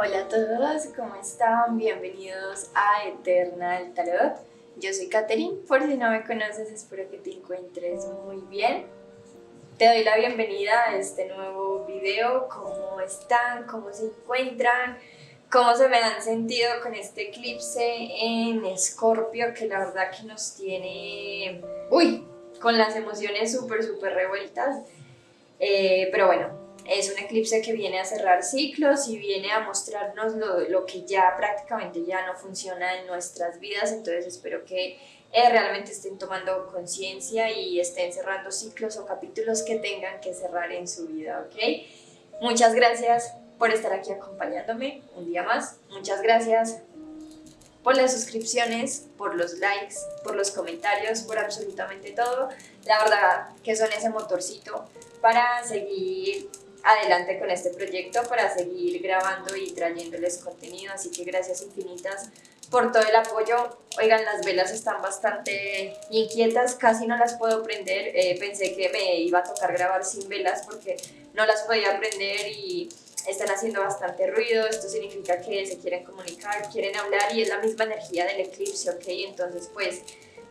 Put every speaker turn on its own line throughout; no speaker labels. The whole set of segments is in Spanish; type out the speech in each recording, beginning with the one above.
Hola a todos, ¿cómo están? Bienvenidos a Eternal Tarot. Yo soy Katherine, por si no me conoces espero que te encuentres muy bien. Te doy la bienvenida a este nuevo video. ¿Cómo están? ¿Cómo se encuentran? ¿Cómo se me han sentido con este eclipse en Escorpio que la verdad que nos tiene, con las emociones súper revueltas? Pero bueno, es un eclipse que viene a cerrar ciclos y viene a mostrarnos lo que ya prácticamente ya no funciona en nuestras vidas, entonces espero que realmente estén tomando conciencia y estén cerrando ciclos o capítulos que tengan que cerrar en su vida, ¿ok? Muchas gracias por estar aquí acompañándome un día más, muchas gracias por las suscripciones, por los likes, por los comentarios, por absolutamente todo. La verdad que son ese motorcito para seguir adelante con este proyecto, para seguir grabando y trayéndoles contenido, así que gracias infinitas por todo el apoyo. Oigan, las velas están bastante inquietas, casi no las puedo prender. Pensé que me iba a tocar grabar sin velas porque no las podía prender y están haciendo bastante ruido. Esto significa que se quieren comunicar, quieren hablar y es la misma energía del eclipse, ¿ok? Entonces pues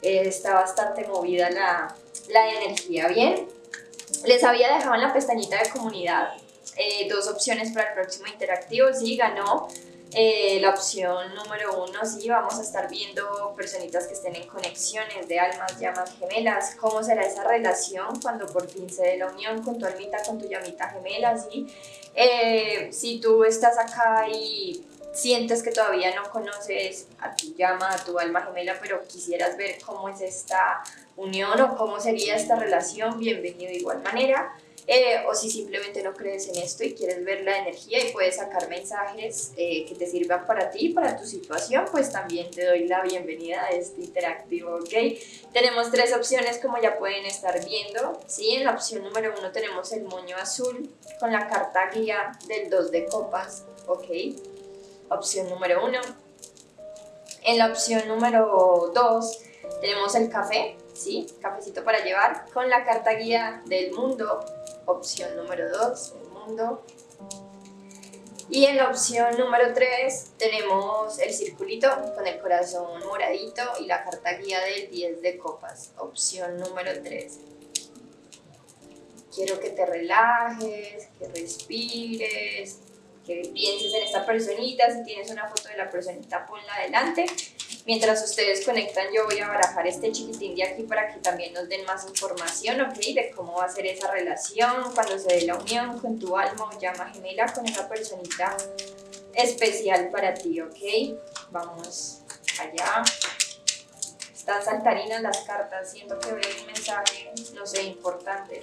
está bastante movida la energía, ¿bien? Les había dejado en la pestañita de comunidad dos opciones para el próximo interactivo. Sí, ganó la opción número 1. Sí, vamos a estar viendo personitas que estén en conexiones de almas, llamas gemelas. ¿Cómo será esa relación cuando por fin se dé la unión con tu almita, con tu llamita gemela? Sí. Si tú estás acá y sientes que todavía no conoces a tu llama, a tu alma gemela, pero quisieras ver cómo es esta unión o cómo sería esta relación, bienvenido de igual manera. O si simplemente no crees en esto y quieres ver la energía y puedes sacar mensajes que te sirvan para ti, para tu situación, pues también te doy la bienvenida a este interactivo, ¿ok? Tenemos tres opciones como ya pueden estar viendo, ¿sí? En la opción número 1 tenemos el moño azul con la carta guía del 2 de copas, ¿ok? Opción número 1. En la opción número 2 tenemos el café, ¿sí? Cafecito para llevar con la carta guía del mundo, opción número 2, el mundo. Y en la opción número 3 tenemos el circulito con el corazón moradito y la carta guía del 10 de copas, opción número 3. Quiero que te relajes, que respires, que pienses en esta personita. Si tienes una foto de la personita, ponla adelante. Mientras ustedes conectan, yo voy a barajar este chiquitín de aquí para que también nos den más información, ¿ok? De cómo va a ser esa relación cuando se dé la unión con tu alma o llama gemela, con esa personita especial para ti, ¿ok? Vamos allá. Están saltarinas las cartas, siento que veo un mensaje, no sé, importante.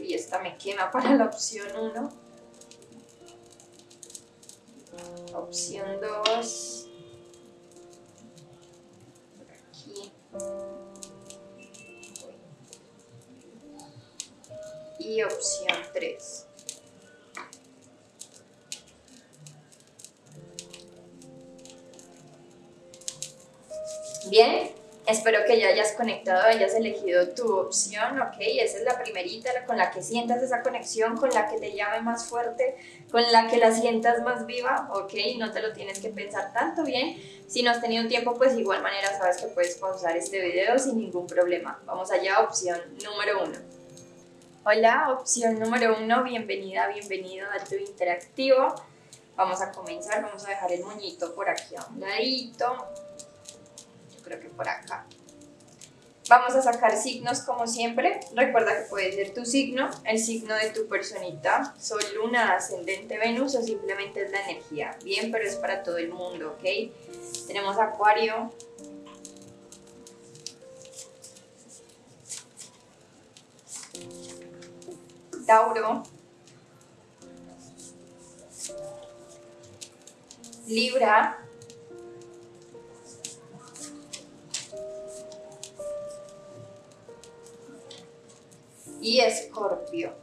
Y esta me quema para la opción 1. Opción 2. Por aquí. Y opción 3. Bien, espero que ya hayas conectado, hayas elegido tu opción, ¿ok? Esa es la primerita con la que sientas esa conexión, con la que te llame más fuerte, con la que la sientas más viva, ¿ok? No te lo tienes que pensar tanto, bien. Si no has tenido tiempo, pues de igual manera sabes que puedes pausar este video sin ningún problema. Vamos allá, opción número 1. Hola, opción número 1, bienvenida, bienvenido a tu interactivo. Vamos a comenzar, vamos a dejar el moñito por aquí a un ladito. Creo que por acá. Vamos a sacar signos como siempre. Recuerda que puede ser tu signo, el signo de tu personita, Sol, Luna, Ascendente, Venus o simplemente es la energía. Bien, pero es para todo el mundo, ¿ok? Tenemos Acuario, Tauro, Libra, y Escorpio.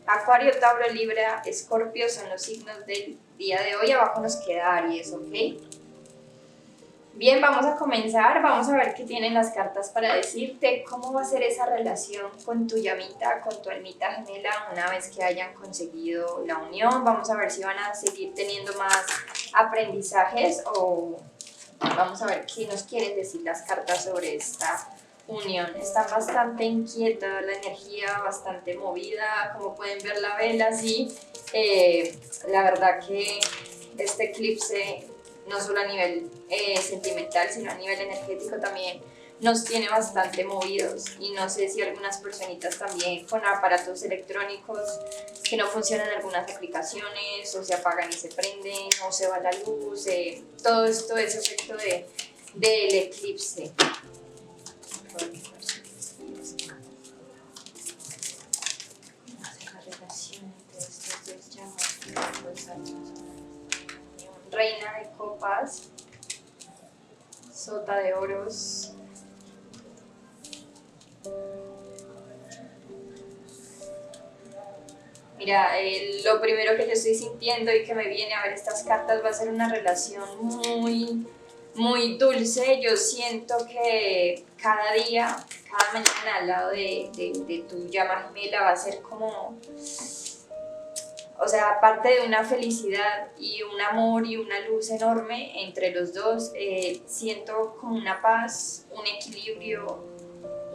Acuario, Tauro, Libra, Escorpio son los signos del día de hoy. Abajo nos queda Aries, ¿ok? Bien, vamos a comenzar, vamos a ver qué tienen las cartas para decirte cómo va a ser esa relación con tu llamita, con tu almita gemela una vez que hayan conseguido la unión. Vamos a ver si van a seguir teniendo más aprendizajes o vamos a ver qué nos quieren decir las cartas sobre esta unión. Están bastante inquietas, la energía bastante movida, como pueden ver la vela, sí. La verdad que este eclipse, no solo a nivel sentimental, sino a nivel energético también nos tiene bastante movidos, y no sé si algunas personitas también con aparatos electrónicos que no funcionan algunas aplicaciones, o se apagan y se prenden, o se va la luz, todo esto es efecto del eclipse. La relación entre estos dos llamas, Reina de copas, Sota de oros, mira, lo primero que yo estoy sintiendo y que me viene a ver estas cartas va a ser una relación muy dulce. Yo siento que cada día, cada mañana al lado de tu llama gemela va a ser como, o sea, aparte de una felicidad y un amor y una luz enorme entre los dos, siento como una paz, un equilibrio,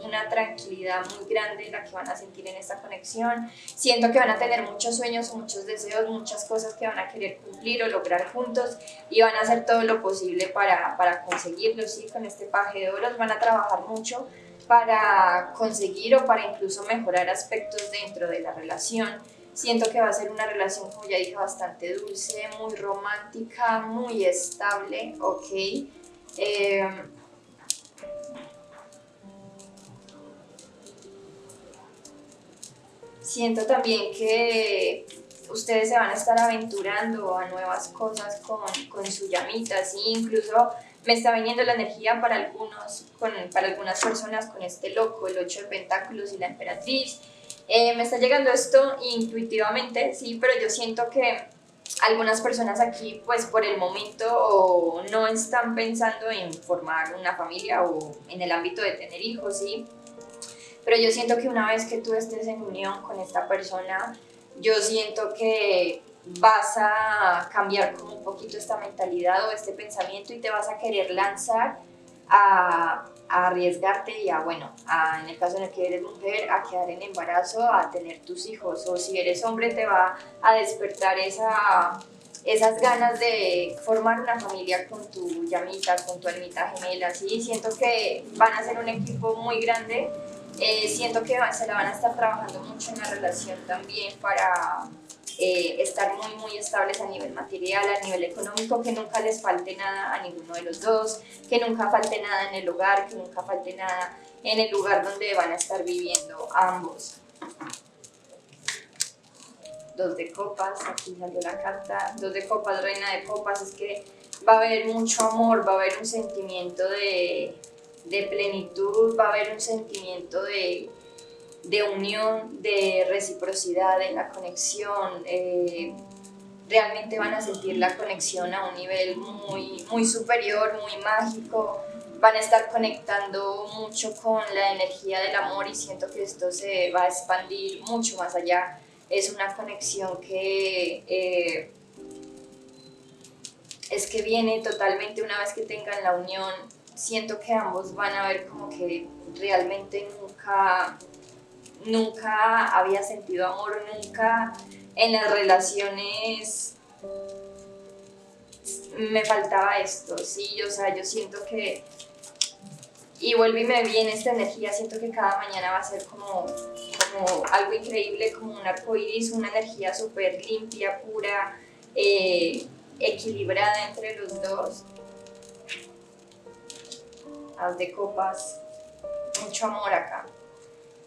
una tranquilidad muy grande la que van a sentir en esta conexión. Siento que van a tener muchos sueños, muchos deseos, muchas cosas que van a querer cumplir o lograr juntos, y van a hacer todo lo posible para conseguirlo, ¿sí? Con este paje de oros van a trabajar mucho para conseguir o para incluso mejorar aspectos dentro de la relación. Siento que va a ser una relación, como ya dije, bastante dulce, muy romántica, muy estable, ¿ok? Siento también que ustedes se van a estar aventurando a nuevas cosas con su llamita, ¿sí? Incluso me está viniendo la energía para algunas personas con este loco, el 8 de pentáculos y la emperatriz. Me está llegando esto intuitivamente, sí, pero yo siento que algunas personas aquí, pues por el momento, o no están pensando en formar una familia o en el ámbito de tener hijos, sí. Pero yo siento que una vez que tú estés en unión con esta persona, yo siento que vas a cambiar como un poquito esta mentalidad o este pensamiento, y te vas a querer lanzar a arriesgarte y en el caso en el que eres mujer, a quedar en embarazo, a tener tus hijos, o si eres hombre te va a despertar esas ganas de formar una familia con tu llamita, con tu almita gemela, ¿sí? Siento que van a ser un equipo muy grande. Siento que se la van a estar trabajando mucho en la relación también para estar muy estables a nivel material, a nivel económico, que nunca les falte nada a ninguno de los dos, que nunca falte nada en el hogar, que nunca falte nada en el lugar donde van a estar viviendo ambos. 2 de copas, aquí salió la carta, 2 de copas, reina de copas, es que va a haber mucho amor, va a haber un sentimiento de plenitud, va a haber un sentimiento de unión, de reciprocidad en la conexión. Realmente van a sentir la conexión a un nivel muy superior, muy mágico. Van a estar conectando mucho con la energía del amor, y siento que esto se va a expandir mucho más allá. Es una conexión que es que viene totalmente una vez que tengan la unión. Siento que ambos van a ver como que realmente nunca había sentido amor, nunca en las relaciones me faltaba esto, sí, o sea, yo siento que, y vuelve y me viene esta energía, siento que cada mañana va a ser como algo increíble, como un arco iris, una energía súper limpia, pura, equilibrada entre los dos. As de copas, mucho amor acá.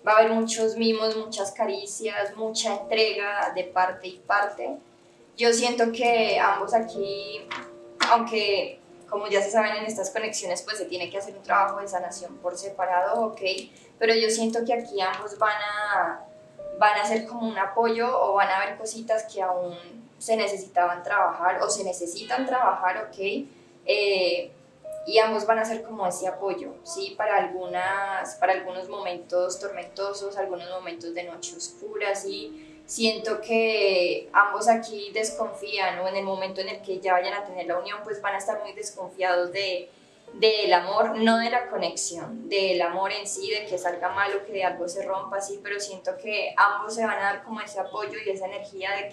Va a haber muchos mimos, muchas caricias, mucha entrega de parte y parte. Yo siento que ambos aquí, aunque como ya se saben en estas conexiones, pues se tiene que hacer un trabajo de sanación por separado, ok, pero yo siento que aquí ambos van a ser como un apoyo, o van a haber cositas que aún se necesitaban trabajar o se necesitan trabajar, ¿ok? Y ambos van a ser como ese apoyo, ¿sí? Para algunos momentos tormentosos, algunos momentos de noche oscura, ¿sí? Siento que ambos aquí desconfían, o en el momento en el que ya vayan a tener la unión, pues van a estar muy desconfiados del amor, no de la conexión, del amor en sí, de que salga mal o que de algo se rompa, sí, pero siento que ambos se van a dar como ese apoyo y esa energía de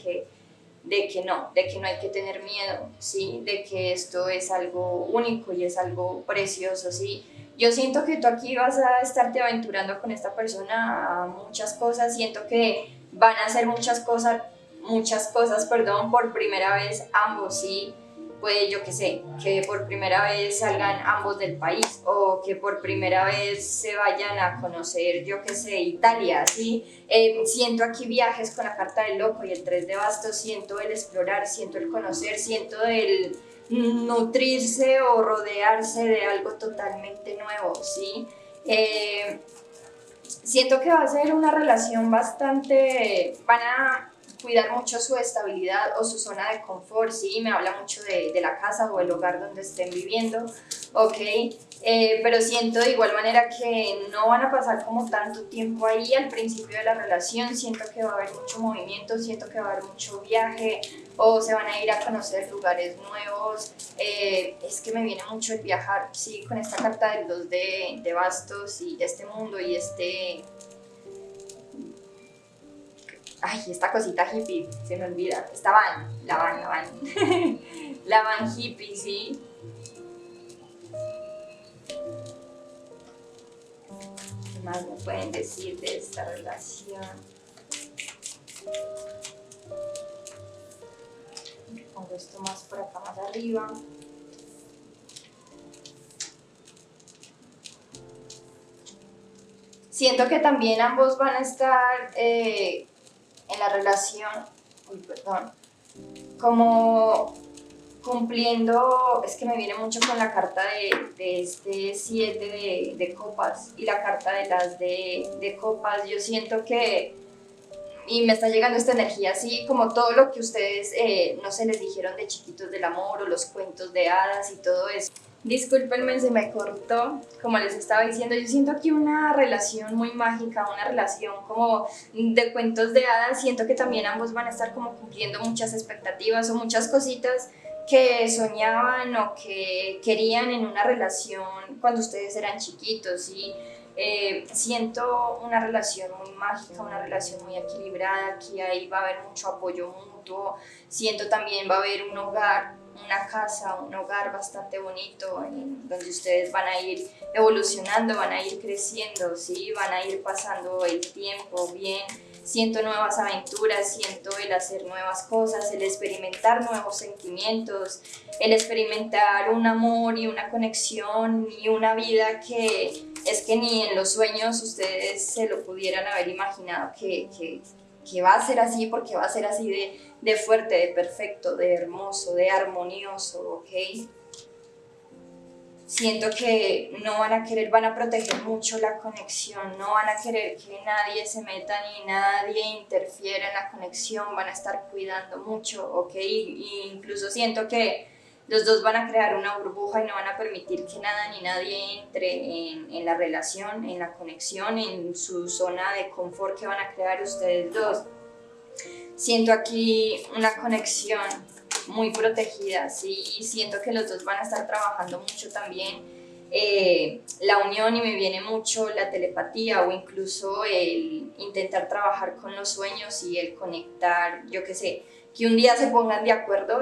que no hay que tener miedo, ¿sí? De que esto es algo único y es algo precioso, ¿sí? Yo siento que tú aquí vas a estarte aventurando con esta persona a muchas cosas, siento que van a hacer muchas cosas, perdón, por primera vez ambos, ¿sí? Pues yo qué sé, que por primera vez salgan ambos del país o que por primera vez se vayan a conocer, yo qué sé, Italia, ¿sí? Siento aquí viajes con la carta del loco y el 3 de bastos, siento el explorar, siento el conocer, siento el nutrirse o rodearse de algo totalmente nuevo, ¿sí? Siento que va a ser una relación van a cuidar mucho su estabilidad o su zona de confort, sí, me habla mucho de la casa o el hogar donde estén viviendo, ok, pero siento de igual manera que no van a pasar como tanto tiempo ahí al principio de la relación, siento que va a haber mucho movimiento, siento que va a haber mucho viaje o se van a ir a conocer lugares nuevos, es que me viene mucho el viajar, sí, con esta carta del 2 de bastos y este mundo y ay, esta cosita hippie, se me olvida, la van, la van hippie, ¿sí? ¿Qué más me pueden decir de esta relación? Pongo esto más por acá, más arriba. Siento que también ambos van a estar en la relación, como cumpliendo, es que me viene mucho con la carta de este 7 de copas y la carta de las de copas. Yo siento que, y me está llegando esta energía, así como todo lo que ustedes no se les dijeron de chiquitos del amor o los cuentos de hadas y todo eso. Discúlpenme, se me cortó, como les estaba diciendo, yo siento aquí una relación muy mágica, una relación como de cuentos de hadas, siento que también ambos van a estar como cumpliendo muchas expectativas o muchas cositas que soñaban o que querían en una relación cuando ustedes eran chiquitos, y siento una relación muy mágica, una relación muy equilibrada, aquí ahí va a haber mucho apoyo mutuo, siento también va a haber un hogar, una casa, un hogar bastante bonito en donde ustedes van a ir evolucionando, van a ir creciendo, ¿sí? Van a ir pasando el tiempo bien. Siento nuevas aventuras, siento el hacer nuevas cosas, el experimentar nuevos sentimientos, el experimentar un amor y una conexión y una vida que es que ni en los sueños ustedes se lo pudieran haber imaginado que va a ser así, porque va a ser así de fuerte, de perfecto, de hermoso, de armonioso, ¿ok? Siento que no van a querer, van a proteger mucho la conexión, no van a querer que nadie se meta ni nadie interfiera en la conexión, van a estar cuidando mucho, ¿ok? Y incluso siento que los dos van a crear una burbuja y no van a permitir que nada ni nadie entre en la relación, en la conexión, en su zona de confort que van a crear ustedes dos. Siento aquí una conexión muy protegida, ¿sí? Y siento que los dos van a estar trabajando mucho también la unión, y me viene mucho la telepatía o incluso el intentar trabajar con los sueños y el conectar, yo qué sé, que un día se pongan de acuerdo.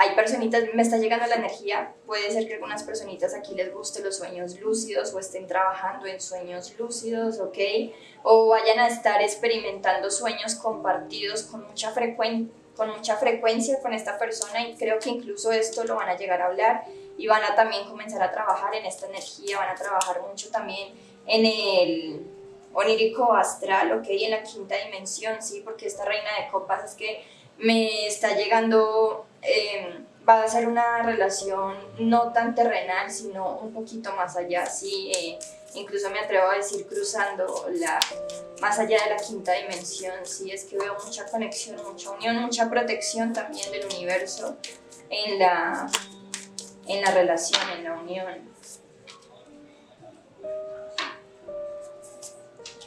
Hay personitas, me está llegando la energía, puede ser que algunas personitas aquí les guste los sueños lúcidos o estén trabajando en sueños lúcidos, ¿ok? O vayan a estar experimentando sueños compartidos con mucha frecuencia con esta persona, y creo que incluso esto lo van a llegar a hablar y van a también comenzar a trabajar en esta energía, van a trabajar mucho también en el onírico astral, ¿ok? En la quinta dimensión, ¿sí? Porque esta reina de copas es que me está llegando, va a ser una relación no tan terrenal, sino un poquito más allá, ¿sí? Incluso me atrevo a decir cruzando más allá de la quinta dimensión, sí, es que veo mucha conexión, mucha unión, mucha protección también del universo en la relación, en la unión.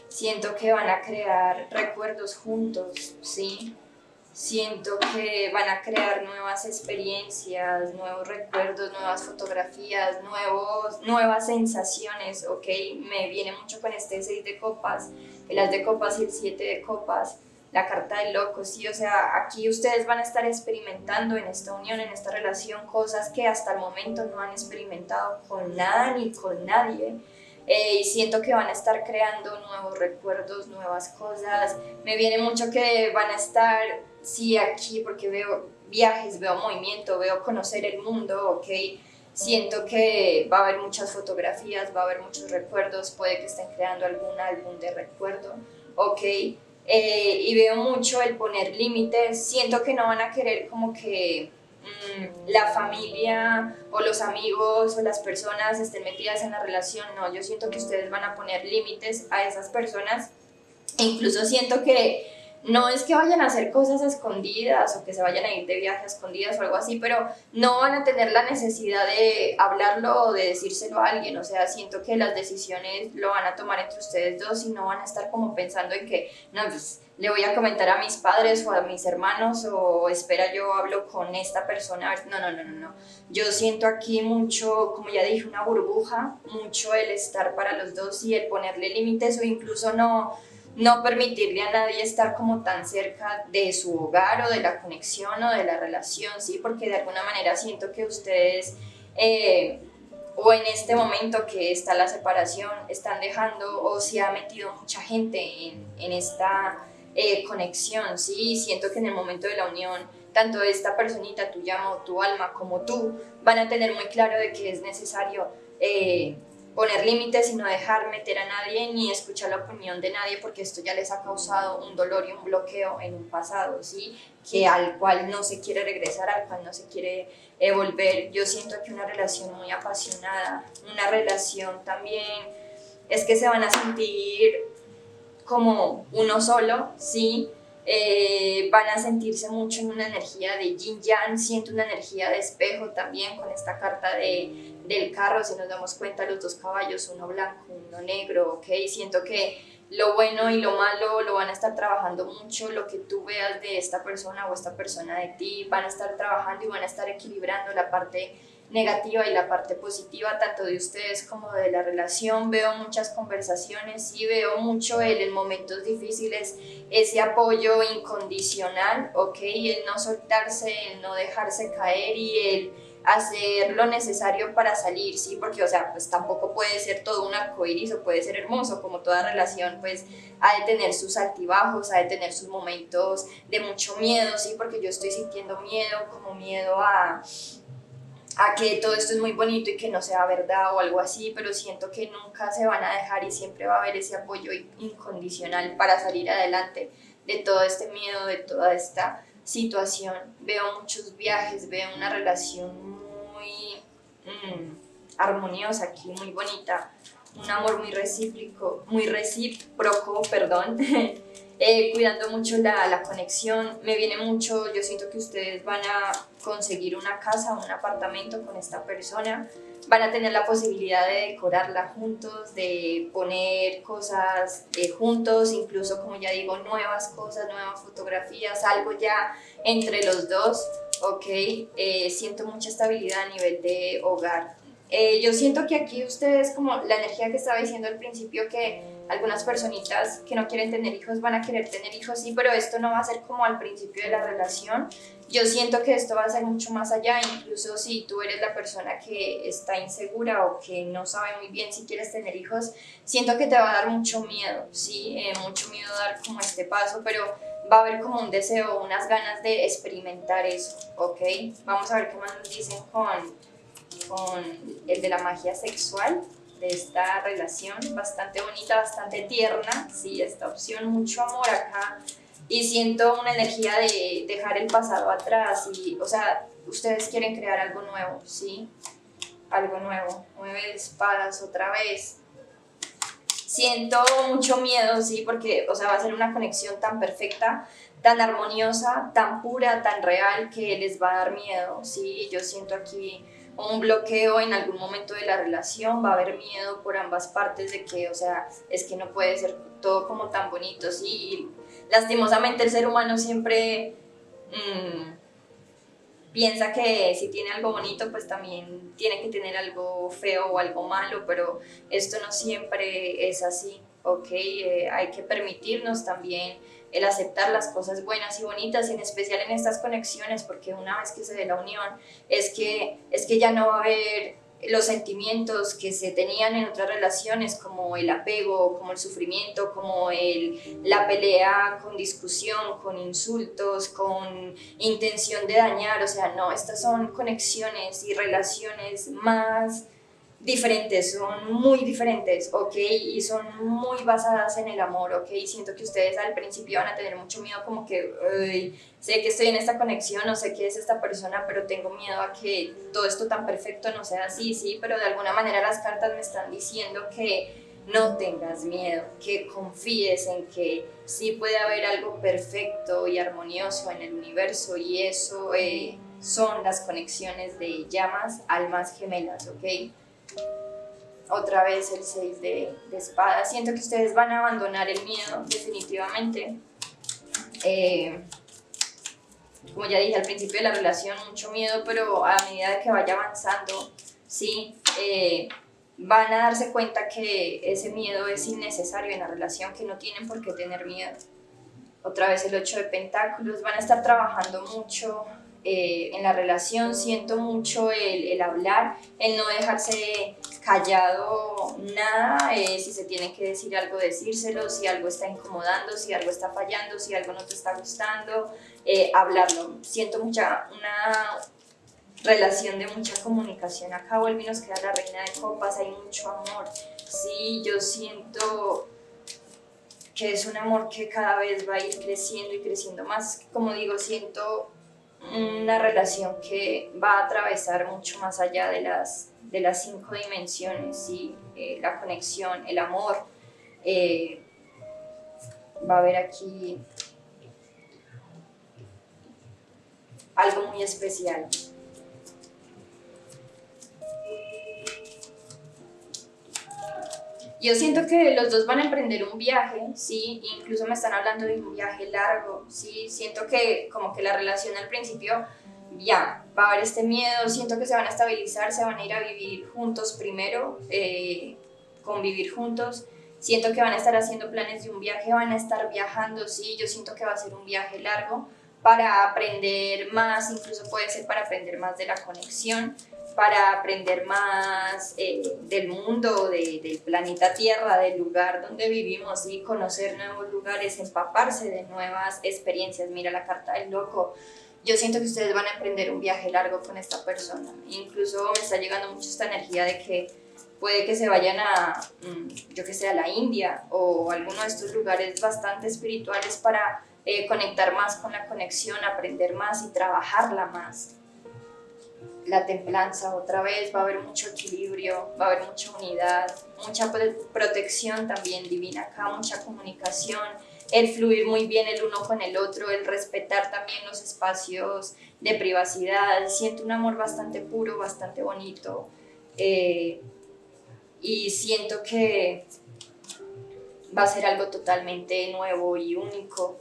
Siento que van a crear recuerdos juntos, ¿sí? Siento que van a crear nuevas experiencias, nuevos recuerdos, nuevas fotografías, nuevas sensaciones, ¿ok? Me viene mucho con este 6 de copas, el as de copas y el 7 de copas, la carta del loco, ¿sí? O sea, aquí ustedes van a estar experimentando en esta unión, en esta relación, cosas que hasta el momento no han experimentado con nada ni con nadie. Y siento que van a estar creando nuevos recuerdos, nuevas cosas. Me viene mucho que van a estar, sí, aquí, porque veo viajes, veo movimiento, veo conocer el mundo, ¿ok? Siento que va a haber muchas fotografías, va a haber muchos recuerdos, puede que estén creando algún álbum de recuerdo, ¿ok? Y veo mucho el poner límites. Siento que no van a querer como que la familia o los amigos o las personas estén metidas en la relación. No, yo siento que ustedes van a poner límites a esas personas. E incluso siento que no es que vayan a hacer cosas a escondidas o que se vayan a ir de viaje a escondidas o algo así, pero no van a tener la necesidad de hablarlo o de decírselo a alguien. O sea, siento que las decisiones lo van a tomar entre ustedes dos y no van a estar como pensando en que, no, pues le voy a comentar a mis padres o a mis hermanos o espera yo hablo con esta persona. No, no, no, no, no. Yo siento aquí mucho, como ya dije, una burbuja, mucho el estar para los dos y el ponerle límites o incluso no permitirle a nadie estar como tan cerca de su hogar o de la conexión o de la relación, ¿sí? Porque de alguna manera siento que ustedes, o en este momento que está la separación, están dejando o se ha metido mucha gente en esta conexión, ¿sí? Siento que en el momento de la unión, tanto esta personita, tu llama o tu alma, como tú, van a tener muy claro de que es necesario poner límites y no dejar meter a nadie ni escuchar la opinión de nadie, porque esto ya les ha causado un dolor y un bloqueo en un pasado, ¿sí? Que al cual no se quiere regresar, al cual no se quiere volver. Yo siento que una relación muy apasionada, una relación también, es que se van a sentir como uno solo, ¿sí? Van a sentirse mucho en una energía de yin yang, siento una energía de espejo también con esta carta del carro. Si nos damos cuenta, los dos caballos, uno blanco, uno negro, ¿ok? Siento que lo bueno y lo malo lo van a estar trabajando mucho, lo que tú veas de esta persona o esta persona de ti, van a estar trabajando y van a estar equilibrando la parte negativa y la parte positiva tanto de ustedes como de la relación. Veo muchas conversaciones y veo mucho en momentos difíciles ese apoyo incondicional, ¿ok? El no soltarse, el no dejarse caer y el hacer lo necesario para salir, ¿sí? Porque, o sea, pues tampoco puede ser todo un arcoíris o puede ser hermoso, como toda relación, pues ha de tener sus altibajos, ha de tener sus momentos de mucho miedo, ¿sí? Porque yo estoy sintiendo miedo, como miedo a que todo esto es muy bonito y que no sea verdad o algo así, pero siento que nunca se van a dejar y siempre va a haber ese apoyo incondicional para salir adelante de todo este miedo, de toda esta situación. Veo muchos viajes, veo una relación muy armoniosa aquí, muy bonita, un amor muy recíproco, perdón. Cuidando mucho la conexión. Me viene mucho, yo siento que ustedes van a conseguir una casa, un apartamento con esta persona, van a tener la posibilidad de decorarla juntos, de poner cosas juntos, incluso, como ya digo, nuevas cosas, nuevas fotografías, algo ya entre los dos, ¿ok? Siento mucha estabilidad a nivel de hogar. Yo siento que aquí ustedes, como la energía que estaba diciendo al principio, que algunas personitas que no quieren tener hijos van a querer tener hijos, sí, pero esto no va a ser como al principio de la relación. Yo siento que esto va a ser mucho más allá, incluso si tú eres la persona que está insegura o que no sabe muy bien si quieres tener hijos, siento que te va a dar mucho miedo, sí, mucho miedo dar como este paso, pero va a haber como un deseo, unas ganas de experimentar eso, ¿ok? Vamos a ver qué más nos dicen con el de la magia sexual de esta relación, bastante bonita, bastante tierna, sí, esta opción, mucho amor acá, y siento una energía de dejar el pasado atrás y, o sea, ustedes quieren crear algo nuevo, ¿sí? Algo nuevo, 9 de espadas otra vez. Siento mucho miedo, sí, porque, o sea, va a ser una conexión tan perfecta, tan armoniosa, tan pura, tan real, que les va a dar miedo, sí. Yo siento aquí un bloqueo en algún momento de la relación, va a haber miedo por ambas partes de que, o sea, es que no puede ser todo como tan bonito, sí. Y lastimosamente el ser humano siempre piensa que si tiene algo bonito, pues también tiene que tener algo feo o algo malo, pero esto no siempre es así, ¿ok? Hay que permitirnos también el aceptar las cosas buenas y bonitas, en especial en estas conexiones, porque una vez que se dé la unión, es que ya no va a haber los sentimientos que se tenían en otras relaciones, como el apego, como el sufrimiento, como la pelea con discusión, con insultos, con intención de dañar. O sea, no, estas son conexiones y relaciones más diferentes, son muy diferentes, ¿ok? Y son muy basadas en el amor, ¿ok? Siento que ustedes al principio van a tener mucho miedo, como que, uy, sé que estoy en esta conexión, no sé qué es esta persona, pero tengo miedo a que todo esto tan perfecto no sea así, sí, pero de alguna manera las cartas me están diciendo que no tengas miedo, que confíes en que sí puede haber algo perfecto y armonioso en el universo, y eso son las conexiones de llamas, almas gemelas, ¿ok? Otra vez el 6 de espadas. Siento que ustedes van a abandonar el miedo definitivamente. Como ya dije al principio de la relación, mucho miedo, pero a medida que vaya avanzando, sí, van a darse cuenta que ese miedo es innecesario en la relación, que no tienen por qué tener miedo. Otra vez el 8 de pentáculos. Van a estar trabajando mucho en la relación. Siento mucho el hablar, el no dejarse callado nada, si se tiene que decir algo, decírselo, si algo está incomodando, si algo está fallando, si algo no te está gustando, hablarlo. Siento una relación de mucha comunicación. Acá vuelve y nos queda la reina de copas, hay mucho amor. Sí, yo siento que es un amor que cada vez va a ir creciendo y creciendo más. Como digo, siento una relación que va a atravesar mucho más allá de las 5 dimensiones, ¿sí? La conexión, el amor. Va a haber aquí algo muy especial. Yo siento que los dos van a emprender un viaje, sí, incluso me están hablando de un viaje largo, sí, siento que como que la relación al principio ya va a haber este miedo, siento que se van a estabilizar, se van a ir a vivir juntos primero, convivir juntos, siento que van a estar haciendo planes de un viaje, van a estar viajando, sí, yo siento que va a ser un viaje largo para aprender más, incluso puede ser para aprender más de la conexión, para aprender más del mundo, del planeta Tierra, del lugar donde vivimos, y conocer nuevos lugares, empaparse de nuevas experiencias. Mira la carta del loco. Yo siento que ustedes van a emprender un viaje largo con esta persona. Incluso me está llegando mucho esta energía de que puede que se vayan a, yo que sé, a la India o alguno de estos lugares bastante espirituales para conectar más con la conexión, aprender más y trabajarla más. La templanza, otra vez, va a haber mucho equilibrio, va a haber mucha unidad, mucha protección también divina acá, mucha comunicación, el fluir muy bien el uno con el otro, el respetar también los espacios de privacidad. Siento un amor bastante puro, bastante bonito, y siento que va a ser algo totalmente nuevo y único.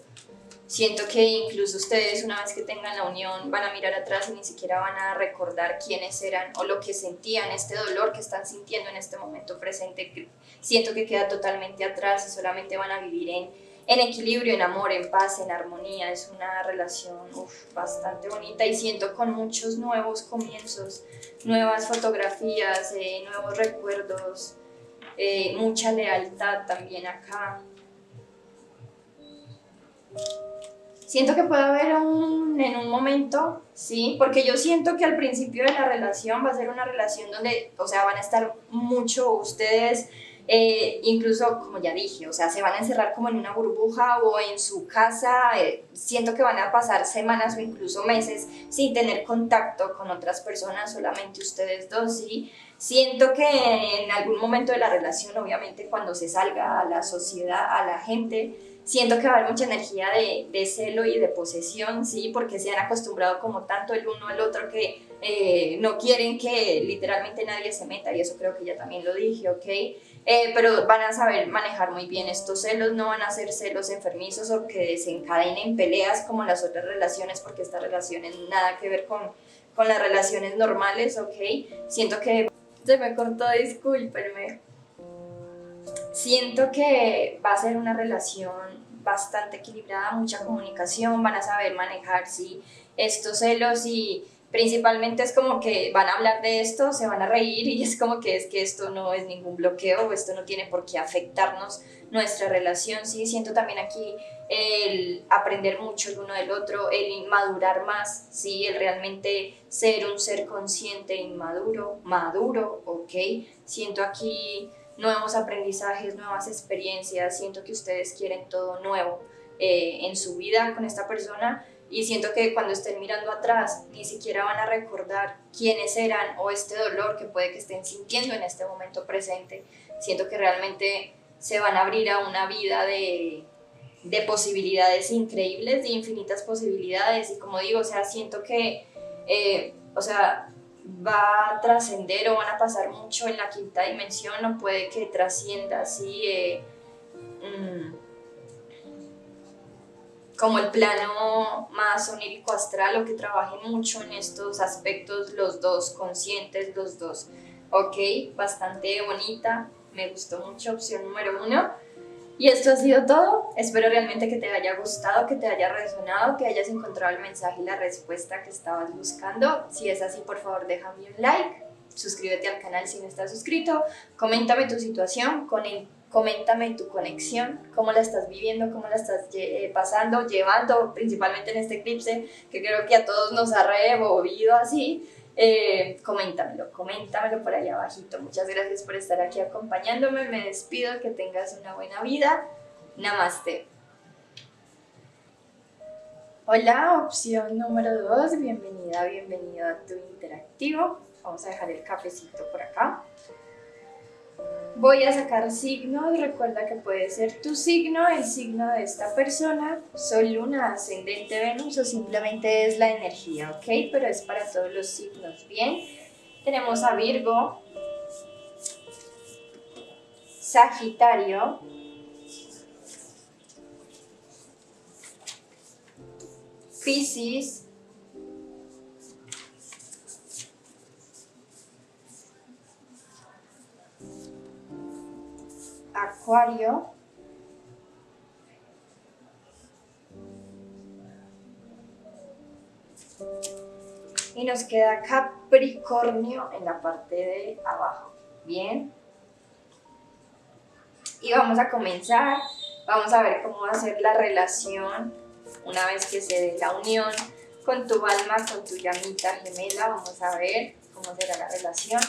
Siento que incluso ustedes, una vez que tengan la unión, van a mirar atrás y ni siquiera van a recordar quiénes eran o lo que sentían, este dolor que están sintiendo en este momento presente. Siento que queda totalmente atrás y solamente van a vivir en equilibrio, en amor, en paz, en armonía. Es una relación bastante bonita, y siento con muchos nuevos comienzos, nuevas fotografías, nuevos recuerdos, mucha lealtad también acá. Siento que puede haber en un momento, sí, porque yo siento que al principio de la relación va a ser una relación donde, o sea, van a estar mucho ustedes incluso, como ya dije, o sea, se van a encerrar como en una burbuja o en su casa, siento que van a pasar semanas o incluso meses sin tener contacto con otras personas, solamente ustedes dos, ¿sí? Siento que en algún momento de la relación, obviamente cuando se salga a la sociedad, a la gente, siento que va a haber mucha energía de celo y de posesión, ¿sí? Porque se han acostumbrado como tanto el uno al otro que no quieren que literalmente nadie se meta, y eso creo que ya también lo dije, ¿ok? Pero van a saber manejar muy bien estos celos, no van a ser celos enfermizos o que desencadenen peleas como las otras relaciones, porque esta relación es nada que ver con las relaciones normales, ¿ok? Siento que se me cortó, discúlpenme. Siento que va a ser una relación bastante equilibrada, mucha comunicación, van a saber manejar sí, estos celos, y principalmente es como que van a hablar de esto, se van a reír y es como que esto no es ningún bloqueo, o esto no tiene por qué afectarnos nuestra relación, sí, siento también aquí el aprender mucho el uno del otro, el madurar más, sí, el realmente ser un ser consciente e inmaduro, maduro, ok, siento aquí nuevos aprendizajes, nuevas experiencias, siento que ustedes quieren todo nuevo en su vida con esta persona, y siento que cuando estén mirando atrás ni siquiera van a recordar quiénes eran o este dolor que puede que estén sintiendo en este momento presente. Siento que realmente se van a abrir a una vida de posibilidades increíbles, de infinitas posibilidades, y como digo, o sea, siento que, o sea, va a trascender o van a pasar mucho en la quinta dimensión, o puede que trascienda así como el plano más onírico astral, o que trabajen mucho en estos aspectos los dos conscientes, los dos, ok, bastante bonita, me gustó mucho, opción número 1. Y esto ha sido todo. Espero realmente que te haya gustado, que te haya resonado, que hayas encontrado el mensaje y la respuesta que estabas buscando. Si es así, por favor, déjame un like, suscríbete al canal si no estás suscrito, coméntame tu situación, coméntame tu conexión, cómo la estás viviendo, cómo la estás pasando, llevando, principalmente en este eclipse, que creo que a todos nos ha removido así. Coméntamelo por allá abajito. Muchas gracias por estar aquí acompañándome. Me despido, que tengas una buena vida. Namaste. Hola, opción número 2. Bienvenida, bienvenido a tu interactivo. Vamos a dejar el cafecito por acá. Voy a sacar signos. Recuerda que puede ser tu signo, el signo de esta persona, Sol, Luna, Ascendente, Venus, o simplemente es la energía, ¿ok? Pero es para todos los signos, ¿bien? Tenemos a Virgo, Sagitario, Piscis, Acuario, y nos queda Capricornio en la parte de abajo. Bien, y vamos a comenzar. Vamos a ver cómo va a ser la relación una vez que se dé la unión con tu alma, con tu llamita gemela. Vamos a ver cómo será la relación,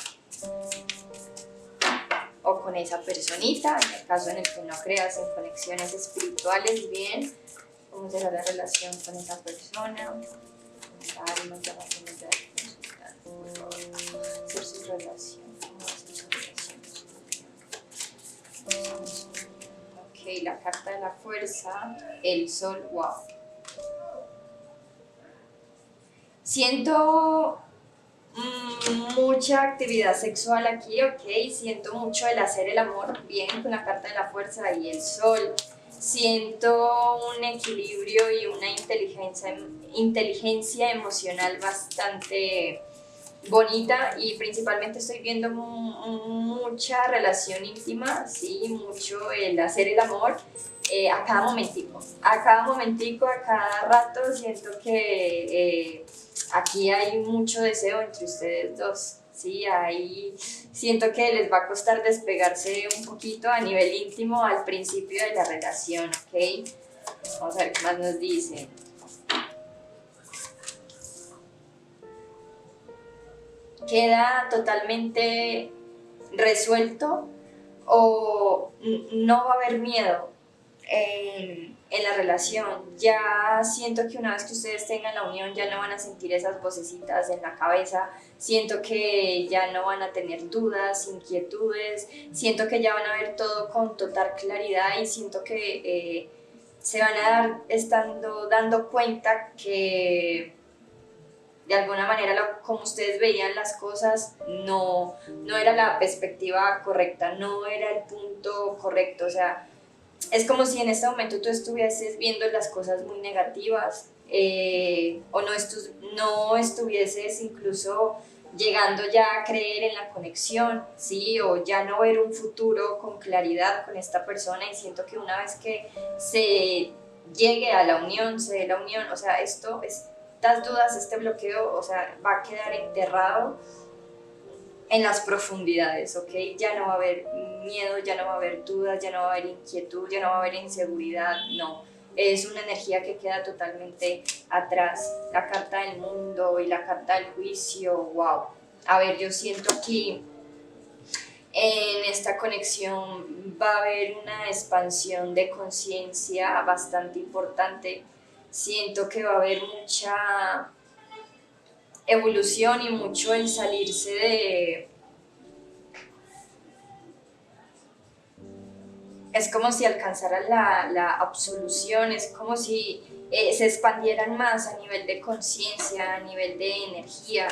o con esa personita, en el caso en el que no creas en conexiones espirituales. Bien, cómo será la relación con esa persona. Por favor, hacer su relación, cómo va a ser su relación. Ok, la carta de la fuerza, el sol, wow. Siento mucha actividad sexual aquí, ok, siento mucho el hacer el amor, bien, con la carta de la fuerza y el sol. Siento un equilibrio y una inteligencia emocional bastante bonita, y principalmente estoy viendo mucha relación íntima, sí, mucho el hacer el amor a cada momentico, a cada rato. Siento que aquí hay mucho deseo entre ustedes dos, sí, ahí siento que les va a costar despegarse un poquito a nivel íntimo al principio de la relación, ¿ok? Vamos a ver qué más nos dice. Queda totalmente resuelto o no va a haber miedo en la relación. Ya siento que una vez que ustedes tengan la unión ya no van a sentir esas vocecitas en la cabeza, siento que ya no van a tener dudas, inquietudes, siento que ya van a ver todo con total claridad y siento que se van a dando cuenta que de alguna manera como ustedes veían las cosas no era la perspectiva correcta, no era el punto correcto, o sea, es como si en este momento tú estuvieses viendo las cosas muy negativas o no estuvieses incluso llegando ya a creer en la conexión, ¿sí? O ya no ver un futuro con claridad con esta persona y siento que una vez que se llegue a la unión, se dé la unión, o sea, estas dudas, este bloqueo, o sea, va a quedar enterrado en las profundidades, ¿ok? Ya no va a haber miedo, ya no va a haber dudas, ya no va a haber inquietud, ya no va a haber inseguridad, no. Es una energía que queda totalmente atrás. La carta del mundo y la carta del juicio, wow. A ver, yo siento aquí en esta conexión va a haber una expansión de conciencia bastante importante. Siento que va a haber mucha evolución y mucho el salirse de... Es como si alcanzaran la absolución, es como si se expandieran más a nivel de conciencia, a nivel de energía.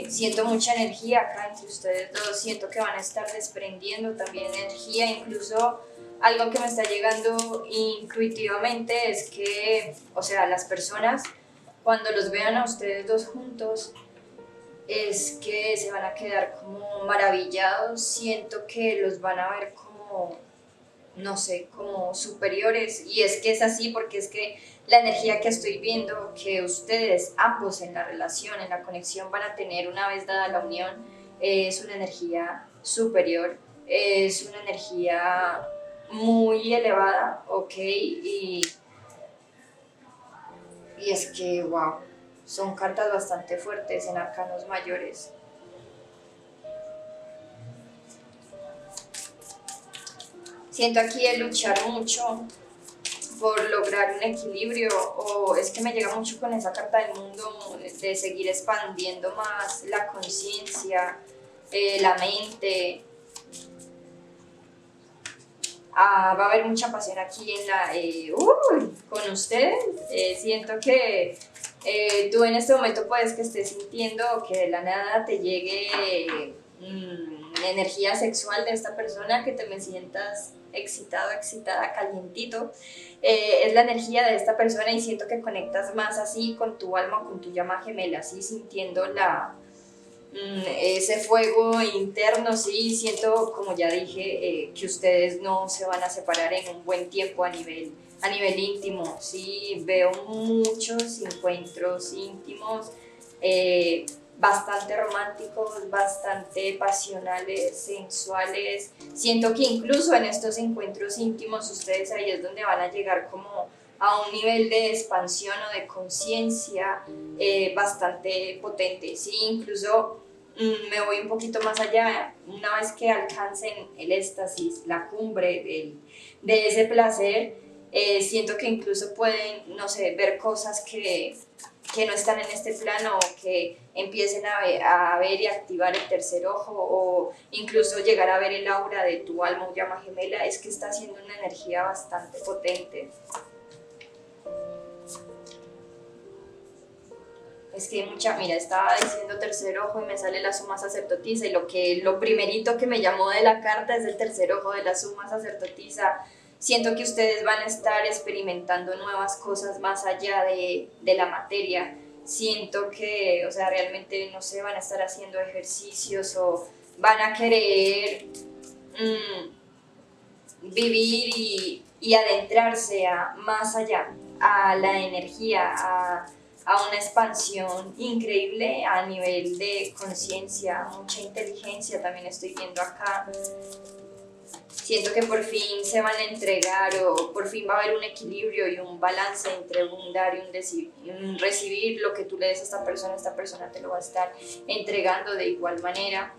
Siento mucha energía acá entre ustedes dos, siento que van a estar desprendiendo también energía, incluso algo que me está llegando intuitivamente es que, o sea, las personas cuando los vean a ustedes dos juntos, es que se van a quedar como maravillados, siento que los van a ver como, no sé, como superiores, y es que es así porque es que la energía que estoy viendo que ustedes ambos en la relación, en la conexión van a tener una vez dada la unión, es una energía superior, es una energía muy elevada, ¿ok? Y es que, wow, son cartas bastante fuertes en arcanos mayores. Siento aquí el luchar mucho por lograr un equilibrio, o es que me llega mucho con esa carta del mundo de seguir expandiendo más la conciencia, la mente. Va a haber mucha pasión aquí con ustedes. Siento que tú en este momento puedes que estés sintiendo que de la nada te llegue energía sexual de esta persona, que te me sientas excitado, excitada, calientito. Es la energía de esta persona y siento que conectas más así con tu alma, con tu llama gemela, así sintiendo ese fuego interno, sí, siento, como ya dije, que ustedes no se van a separar en un buen tiempo a nivel íntimo, sí, veo muchos encuentros íntimos, bastante románticos, bastante pasionales, sensuales, siento que incluso en estos encuentros íntimos ustedes ahí es donde van a llegar como a un nivel de expansión o de conciencia bastante potente, sí, incluso me voy un poquito más allá, una vez que alcancen el éxtasis, la cumbre de ese placer, siento que incluso pueden, no sé, ver cosas que no están en este plano o que empiecen a ver y activar el tercer ojo o incluso llegar a ver el aura de tu alma o llama gemela, es que está haciendo una energía bastante potente. Es que mira, estaba diciendo tercer ojo y me sale la suma sacerdotisa y lo primerito que me llamó de la carta es el tercer ojo de la suma sacerdotisa. Siento que ustedes van a estar experimentando nuevas cosas más allá de la materia. Siento que, o sea, realmente, no sé, van a estar haciendo ejercicios o van a querer vivir y adentrarse más allá, a la energía, a una expansión increíble a nivel de conciencia, mucha inteligencia también estoy viendo acá. Siento que por fin se van a entregar o por fin va a haber un equilibrio y un balance entre un dar y un recibir. Lo que tú le des a esta persona te lo va a estar entregando de igual manera.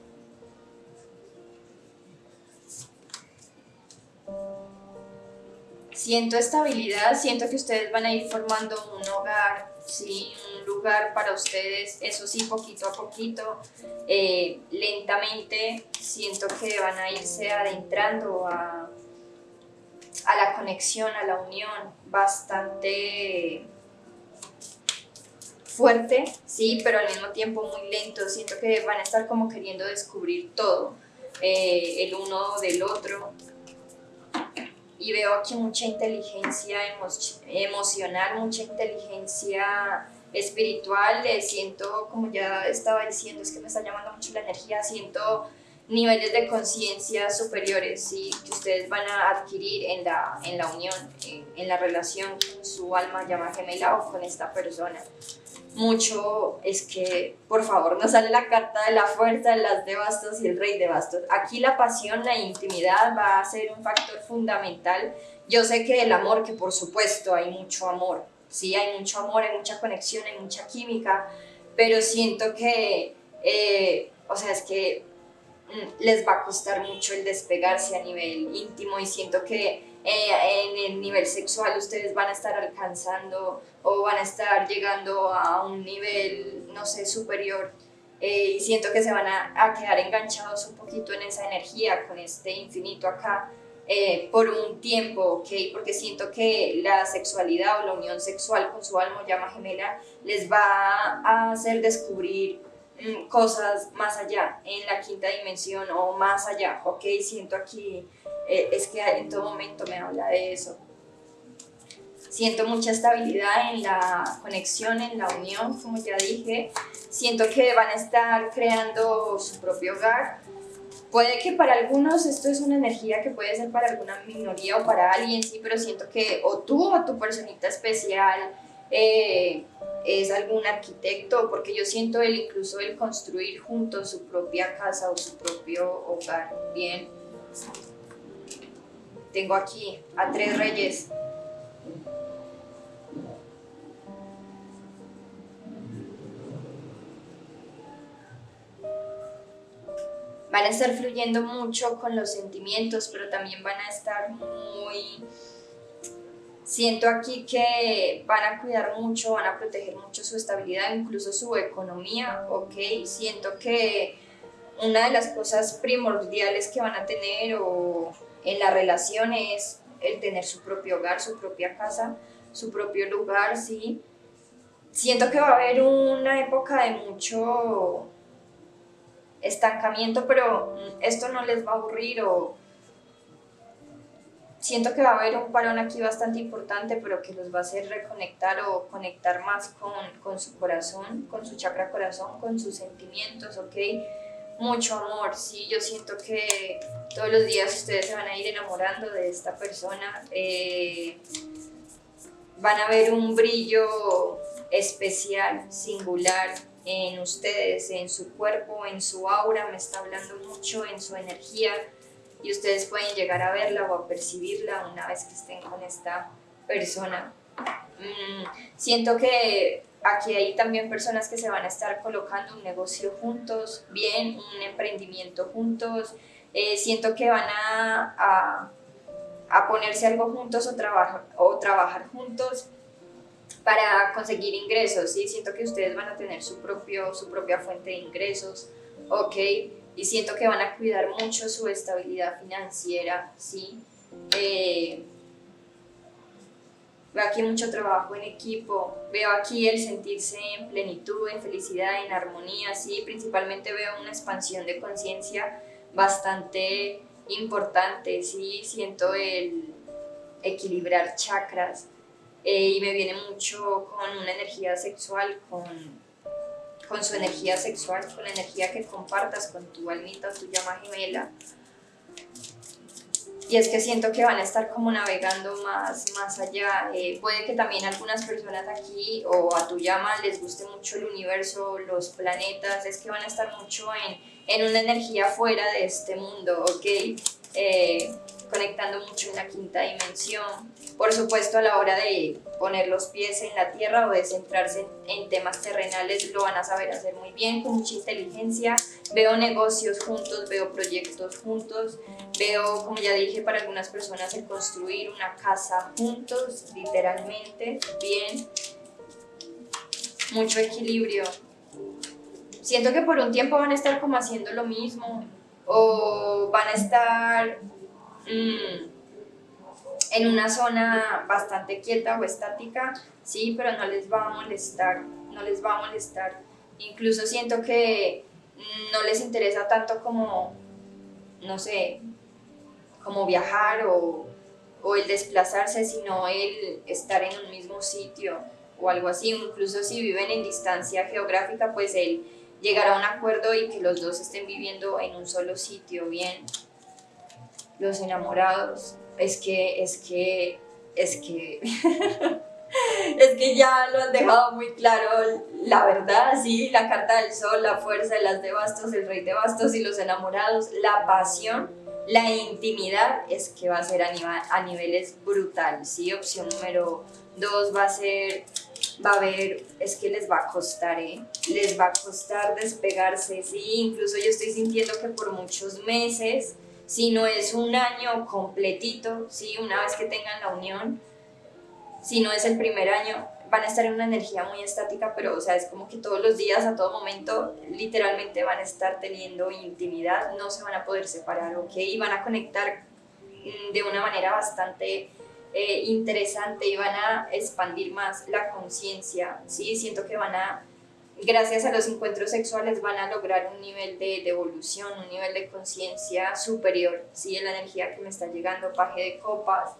Siento estabilidad, siento que ustedes van a ir formando un hogar, ¿sí? Un lugar para ustedes, eso sí, poquito a poquito, lentamente, siento que van a irse adentrando a la conexión, a la unión, bastante fuerte, sí, pero al mismo tiempo muy lento. Siento que van a estar como queriendo descubrir todo, el uno del otro. Y veo aquí mucha inteligencia emocional, mucha inteligencia espiritual. Siento, como ya estaba diciendo, es que me está llamando mucho la energía, siento niveles de conciencia superiores, ¿sí? Que ustedes van a adquirir en la unión, en la relación con su alma llama gemela o con esta persona. Mucho es que, por favor, nos sale la carta de la fuerza, el as de bastos y el rey de bastos. Aquí la pasión, la intimidad va a ser un factor fundamental. Yo sé que el amor, que por supuesto hay mucho amor, sí, hay mucho amor, hay mucha conexión, hay mucha química, pero siento que, o sea, es que les va a costar mucho el despegarse a nivel íntimo, y siento que en el nivel sexual ustedes van a estar alcanzando o van a estar llegando a un nivel, no sé, superior, y siento que se van a quedar enganchados un poquito en esa energía, con este infinito acá, por un tiempo, ¿ok? Porque siento que la sexualidad o la unión sexual con su alma llama gemela les va a hacer descubrir cosas más allá, en la quinta dimensión o más allá, ¿ok? Siento aquí, es que en todo momento me habla de eso. Siento mucha estabilidad en la conexión, en la unión, como ya dije. Siento que van a estar creando su propio hogar. Puede que para algunos esto es una energía que puede ser para alguna minoría o para alguien, sí, pero siento que o tú o tu personita especial es algún arquitecto, porque yo siento incluso el construir juntos su propia casa o su propio hogar. Bien, tengo aquí a 3 reyes. Van a estar fluyendo mucho con los sentimientos, pero también van a estar muy... Siento aquí que van a cuidar mucho, van a proteger mucho su estabilidad, incluso su economía, ¿ok? Siento que una de las cosas primordiales que van a tener en la relación es el tener su propio hogar, su propia casa, su propio lugar, ¿sí? Siento que va a haber una época de mucho estancamiento, pero esto no les va a aburrir, o siento que va a haber un parón aquí bastante importante, pero que los va a hacer reconectar o conectar más con su corazón, con su chakra corazón, con sus sentimientos, ¿ok? Mucho amor, sí, yo siento que todos los días ustedes se van a ir enamorando de esta persona, van a ver un brillo especial, singular en ustedes, en su cuerpo, en su aura, me está hablando mucho, en su energía, y ustedes pueden llegar a verla o a percibirla una vez que estén con esta persona. Siento que aquí hay también personas que se van a estar colocando un negocio juntos, bien, un emprendimiento juntos. Siento que van a ponerse algo juntos o trabajar juntos para conseguir ingresos, ¿sí? Siento que ustedes van a tener su propia fuente de ingresos, ¿ok? Y siento que van a cuidar mucho su estabilidad financiera, ¿sí? Veo aquí mucho trabajo en equipo, veo aquí el sentirse en plenitud, en felicidad, en armonía, ¿sí? Principalmente veo una expansión de conciencia bastante importante, ¿sí? Siento el equilibrar chakras, y me viene mucho con una energía sexual, con su energía sexual, con la energía que compartas con tu almita o tu llama gemela. Y es que siento que van a estar como navegando más allá. Puede que también algunas personas aquí o a tu llama les guste mucho el universo, los planetas, es que van a estar mucho en una energía fuera de este mundo, ¿ok? conectando mucho en la quinta dimensión. Por supuesto, a la hora de poner los pies en la tierra o de centrarse en temas terrenales, lo van a saber hacer muy bien, con mucha inteligencia. Veo negocios juntos, veo proyectos juntos, veo, como ya dije, para algunas personas el construir una casa juntos, literalmente, bien. Mucho equilibrio. Siento que por un tiempo van a estar como haciendo lo mismo o van a estar en una zona bastante quieta o estática, sí, pero no les va a molestar, no les va a molestar. Incluso siento que no les interesa tanto como, no sé, como viajar o el desplazarse, sino el estar en un mismo sitio o algo así. Incluso si viven en distancia geográfica, pues el llegar a un acuerdo y que los dos estén viviendo en un solo sitio, bien. Los enamorados, es que es que ya lo han dejado muy claro, la verdad, sí, la carta del sol, la fuerza, el as de bastos, el rey de bastos y los enamorados, la pasión, la intimidad, es que va a ser a niveles brutal, sí. Opción número 2 va a haber, es que les va a costar, les va a costar despegarse, sí. Incluso yo estoy sintiendo que por muchos meses, si no es un año completito, sí, una vez que tengan la unión, si no es el primer año, van a estar en una energía muy estática, pero o sea, es como que todos los días, a todo momento, literalmente van a estar teniendo intimidad, no se van a poder separar, ¿ok? Y van a conectar de una manera bastante interesante y van a expandir más la conciencia, ¿sí? Siento que gracias a los encuentros sexuales van a lograr un nivel de evolución, un nivel de conciencia superior, ¿sí? En la energía que me está llegando, paje de copas,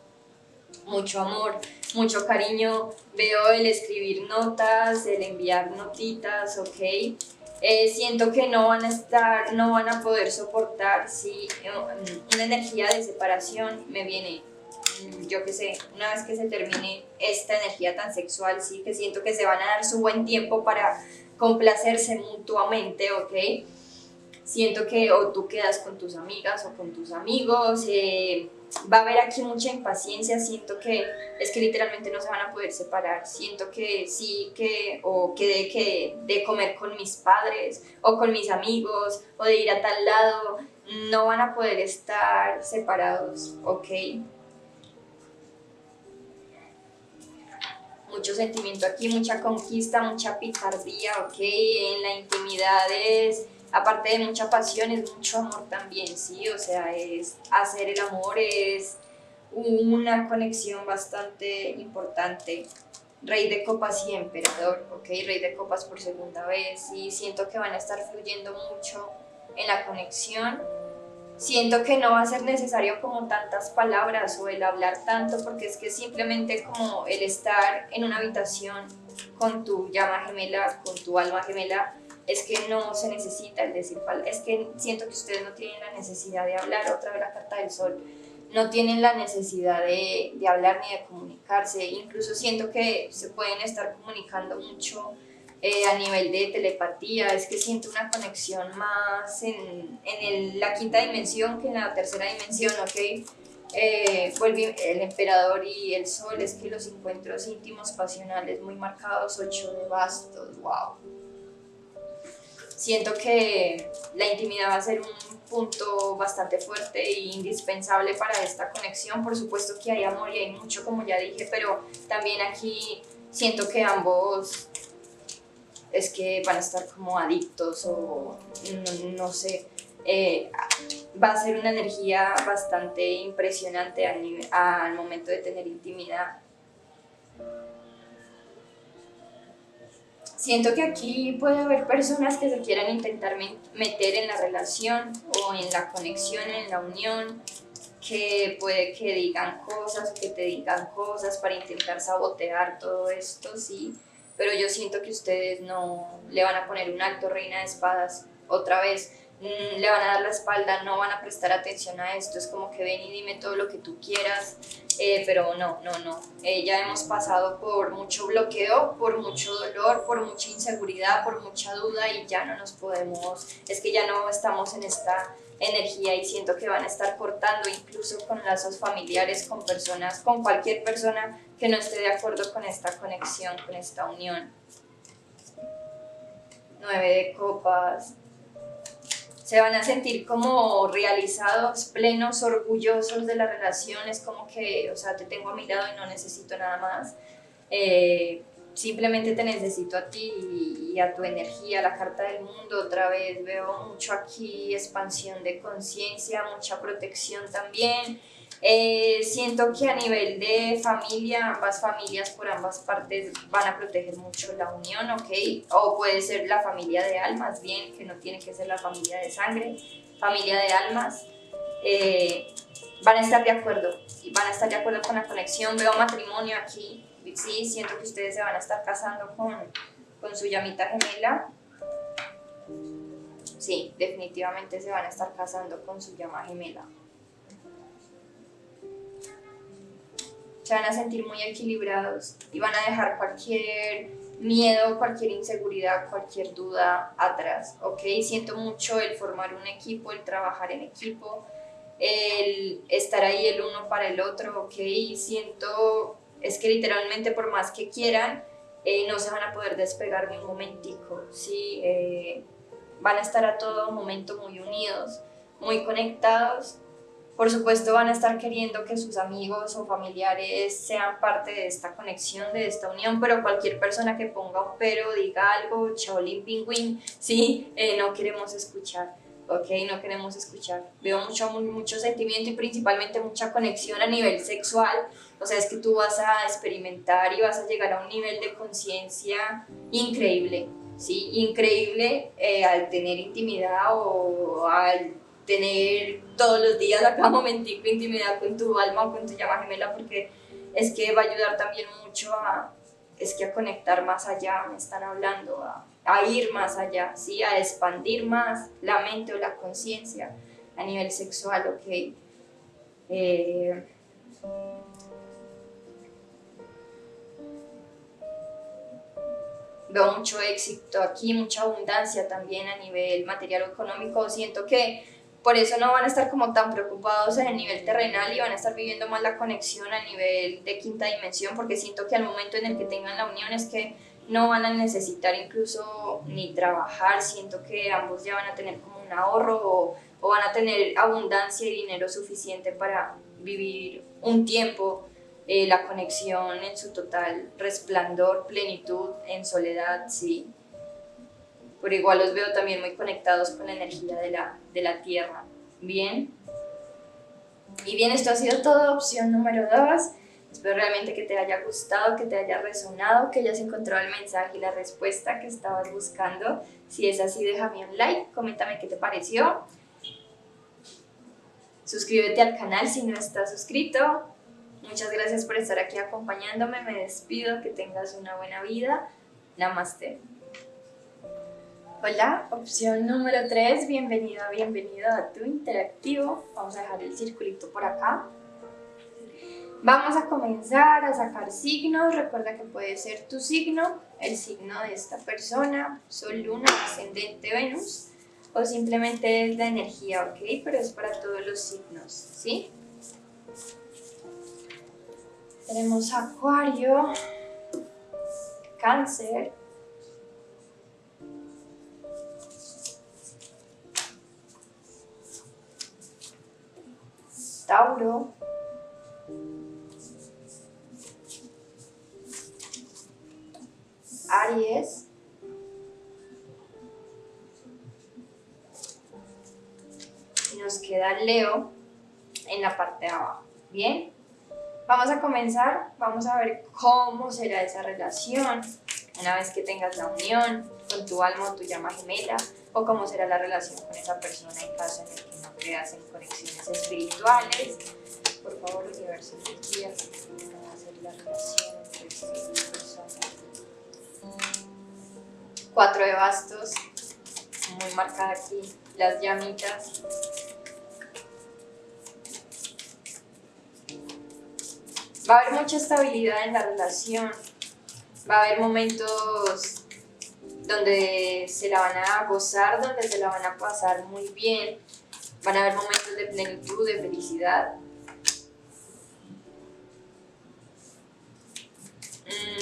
mucho amor, mucho cariño, veo el escribir notas, el enviar notitas, ¿ok? Siento que no van a poder soportar, ¿sí? Una energía de separación me viene, yo qué sé, una vez que se termine esta energía tan sexual, sí, que siento que se van a dar su buen tiempo para complacerse mutuamente, ¿ok? Siento que o tú quedas con tus amigas o con tus amigos, va a haber aquí mucha impaciencia, siento que es que literalmente no se van a poder separar, siento que sí, o que de comer con mis padres o con mis amigos o de ir a tal lado, no van a poder estar separados, ¿ok? Mucho sentimiento aquí, mucha conquista, mucha picardía, ¿ok? En la intimidad aparte de mucha pasión, es mucho amor también, ¿sí? O sea, es hacer el amor, es una conexión bastante importante. Rey de copas y emperador, ¿ok? Rey de copas por segunda vez, y siento que van a estar fluyendo mucho en la conexión. Siento que no va a ser necesario como tantas palabras o el hablar tanto, porque es que simplemente como el estar en una habitación con tu llama gemela, con tu alma gemela, es que no se necesita el decir palabras. Es que siento que ustedes no tienen la necesidad de hablar, otra vez la carta del sol, no tienen la necesidad de hablar ni de comunicarse. Incluso siento que se pueden estar comunicando mucho a nivel de telepatía. Es que siento una conexión más en la quinta dimensión que en la tercera dimensión, ¿ok? Vuelve el emperador y el sol, es que los encuentros íntimos pasionales muy marcados, 8 de bastos, wow. Siento que la intimidad va a ser un punto bastante fuerte e indispensable para esta conexión. Por supuesto que hay amor y hay mucho, como ya dije, pero también aquí siento que ambos es que van a estar como adictos o no sé. Va a ser una energía bastante impresionante al momento de tener intimidad. Siento que aquí puede haber personas que se quieran intentar meter en la relación o en la conexión, en la unión, que puede que digan cosas o que te digan cosas para intentar sabotear todo esto, sí. Pero yo siento que ustedes no le van a poner un alto, reina de espadas, otra vez. Le van a dar la espalda, no van a prestar atención a esto, es como que ven y dime todo lo que tú quieras, pero no. Ya hemos pasado por mucho bloqueo, por mucho dolor, por mucha inseguridad, por mucha duda y ya no nos podemos, es que ya no estamos en energía y siento que van a estar cortando incluso con lazos familiares, con personas, con cualquier persona que no esté de acuerdo con esta conexión, con esta unión. 9 de copas. Se van a sentir como realizados, plenos, orgullosos de la relación. Es como que, o sea, te tengo a mi lado y no necesito nada más. Simplemente te necesito a ti y a tu energía. La carta del mundo, otra vez veo mucho aquí expansión de conciencia, mucha protección también. Siento que a nivel de familia, ambas familias por ambas partes van a proteger mucho la unión, ¿ok? O puede ser la familia de almas, bien, que no tiene que ser la familia de sangre, familia de almas. Van a estar de acuerdo, y van a estar de acuerdo con la conexión. Veo matrimonio aquí, sí, siento que ustedes se van a estar casando con su llamita gemela. Sí, definitivamente se van a estar casando con su llama gemela. Se van a sentir muy equilibrados y van a dejar cualquier miedo, cualquier inseguridad, cualquier duda atrás, ¿ok? Siento mucho el formar un equipo, el trabajar en equipo, el estar ahí el uno para el otro, ¿ok? Siento, es que literalmente por más que quieran, no se van a poder despegar ni un momentico, ¿sí? Van a estar a todo momento muy unidos, muy conectados. Por supuesto van a estar queriendo que sus amigos o familiares sean parte de esta conexión, de esta unión, pero cualquier persona que ponga un pero, diga algo, chaolín pingüín, sí, no queremos escuchar, ¿ok? No queremos escuchar. Veo mucho sentimiento y principalmente mucha conexión a nivel sexual. O sea, es que tú vas a experimentar y vas a llegar a un nivel de conciencia increíble, ¿sí? Increíble al tener intimidad o al tener todos los días a cada momentico intimidad con tu alma o con tu llama gemela, porque es que va a ayudar también mucho a conectar más allá, me están hablando, a ir más allá, ¿sí? A expandir más la mente o la conciencia a nivel sexual, ¿ok? Veo mucho éxito aquí, mucha abundancia también a nivel material o económico. Siento que por eso no van a estar como tan preocupados en el nivel terrenal y van a estar viviendo más la conexión a nivel de quinta dimensión, porque siento que al momento en el que tengan la unión es que no van a necesitar incluso ni trabajar. Siento que ambos ya van a tener como un ahorro o van a tener abundancia y dinero suficiente para vivir un tiempo la conexión en su total resplandor, plenitud, en soledad, sí. Pero igual los veo también muy conectados con la energía de la tierra. Bien. Y bien, esto ha sido todo, opción número 2. Espero realmente que te haya gustado, que te haya resonado, que hayas encontrado el mensaje y la respuesta que estabas buscando. Si es así, déjame un like, coméntame qué te pareció. Suscríbete al canal si no estás suscrito. Muchas gracias por estar aquí acompañándome. Me despido, que tengas una buena vida. Namaste. Hola, opción número 3, bienvenido a tu interactivo. Vamos a dejar el circulito por acá. Vamos a comenzar a sacar signos. Recuerda que puede ser tu signo, el signo de esta persona, Sol, Luna, Ascendente, Venus, o simplemente es la energía, ¿ok? Pero es para todos los signos, ¿sí? Tenemos Acuario, Cáncer, Tauro, Aries, y nos queda Leo en la parte de abajo. Bien, vamos a comenzar, vamos a ver cómo será esa relación una vez que tengas la unión con tu alma o tu llama gemela, o cómo será la relación con esa persona en caso en el que no creas en conexiones espirituales. Por favor, universo, guías, cómo va a ser la relación entre estas dos personas. 4 de bastos, muy marcada aquí, las llamitas. Va a haber mucha estabilidad en la relación, va a haber momentos donde se la van a gozar, donde se la van a pasar muy bien, Van a haber momentos de plenitud, de felicidad.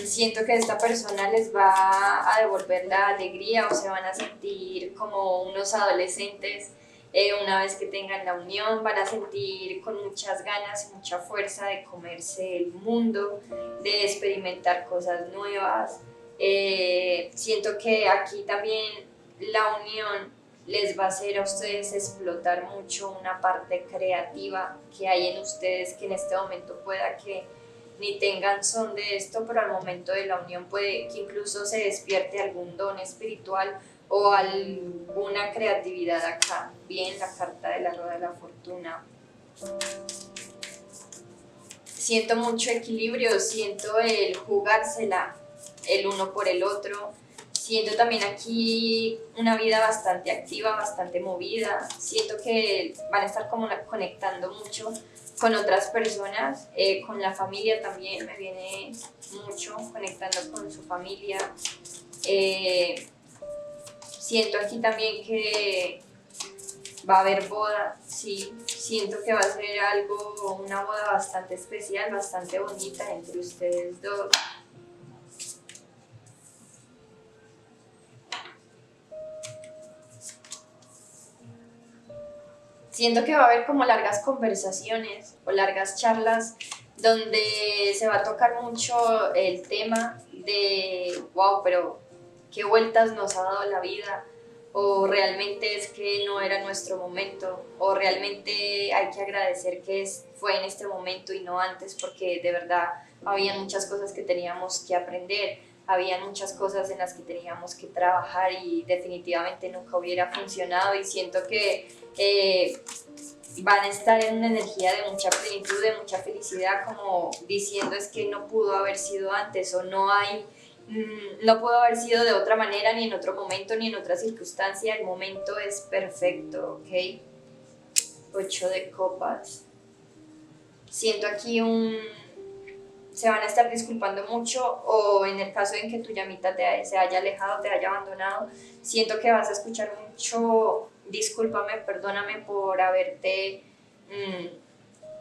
Siento que esta persona les va a devolver la alegría o se van a sentir como unos adolescentes una vez que tengan la unión, van a sentir con muchas ganas y mucha fuerza de comerse el mundo, de experimentar cosas nuevas. Siento que aquí también la unión les va a hacer a ustedes explotar mucho una parte creativa que hay en ustedes que en este momento pueda que ni tengan son de esto, pero al momento de la unión puede que incluso se despierte algún don espiritual o alguna creatividad acá. Bien, la carta de la rueda de la fortuna. Siento mucho equilibrio, siento el jugársela el uno por el otro. Siento también aquí una vida bastante activa, bastante movida. Siento que van a estar como conectando mucho con otras personas, con la familia también me viene mucho, conectando con su familia. Siento aquí también que va a haber boda, sí, siento que va a ser algo, una boda bastante especial, bastante bonita entre ustedes dos. Siento que va a haber como largas conversaciones o largas charlas donde se va a tocar mucho el tema de, wow, pero qué vueltas nos ha dado la vida, o realmente es que no era nuestro momento, o realmente hay que agradecer que fue en este momento y no antes, porque de verdad había muchas cosas que teníamos que aprender, había muchas cosas en las que teníamos que trabajar y definitivamente nunca hubiera funcionado, y siento que van a estar en una energía de mucha plenitud, de mucha felicidad, como diciendo es que no pudo haber sido antes o no hay, no pudo haber sido de otra manera, ni en otro momento, ni en otra circunstancia, el momento es perfecto, ¿ok? 8 de copas. Siento aquí se van a estar disculpando mucho, o en el caso en que tu llamita se haya alejado, te haya abandonado, siento que vas a escuchar mucho discúlpame, perdóname por haberte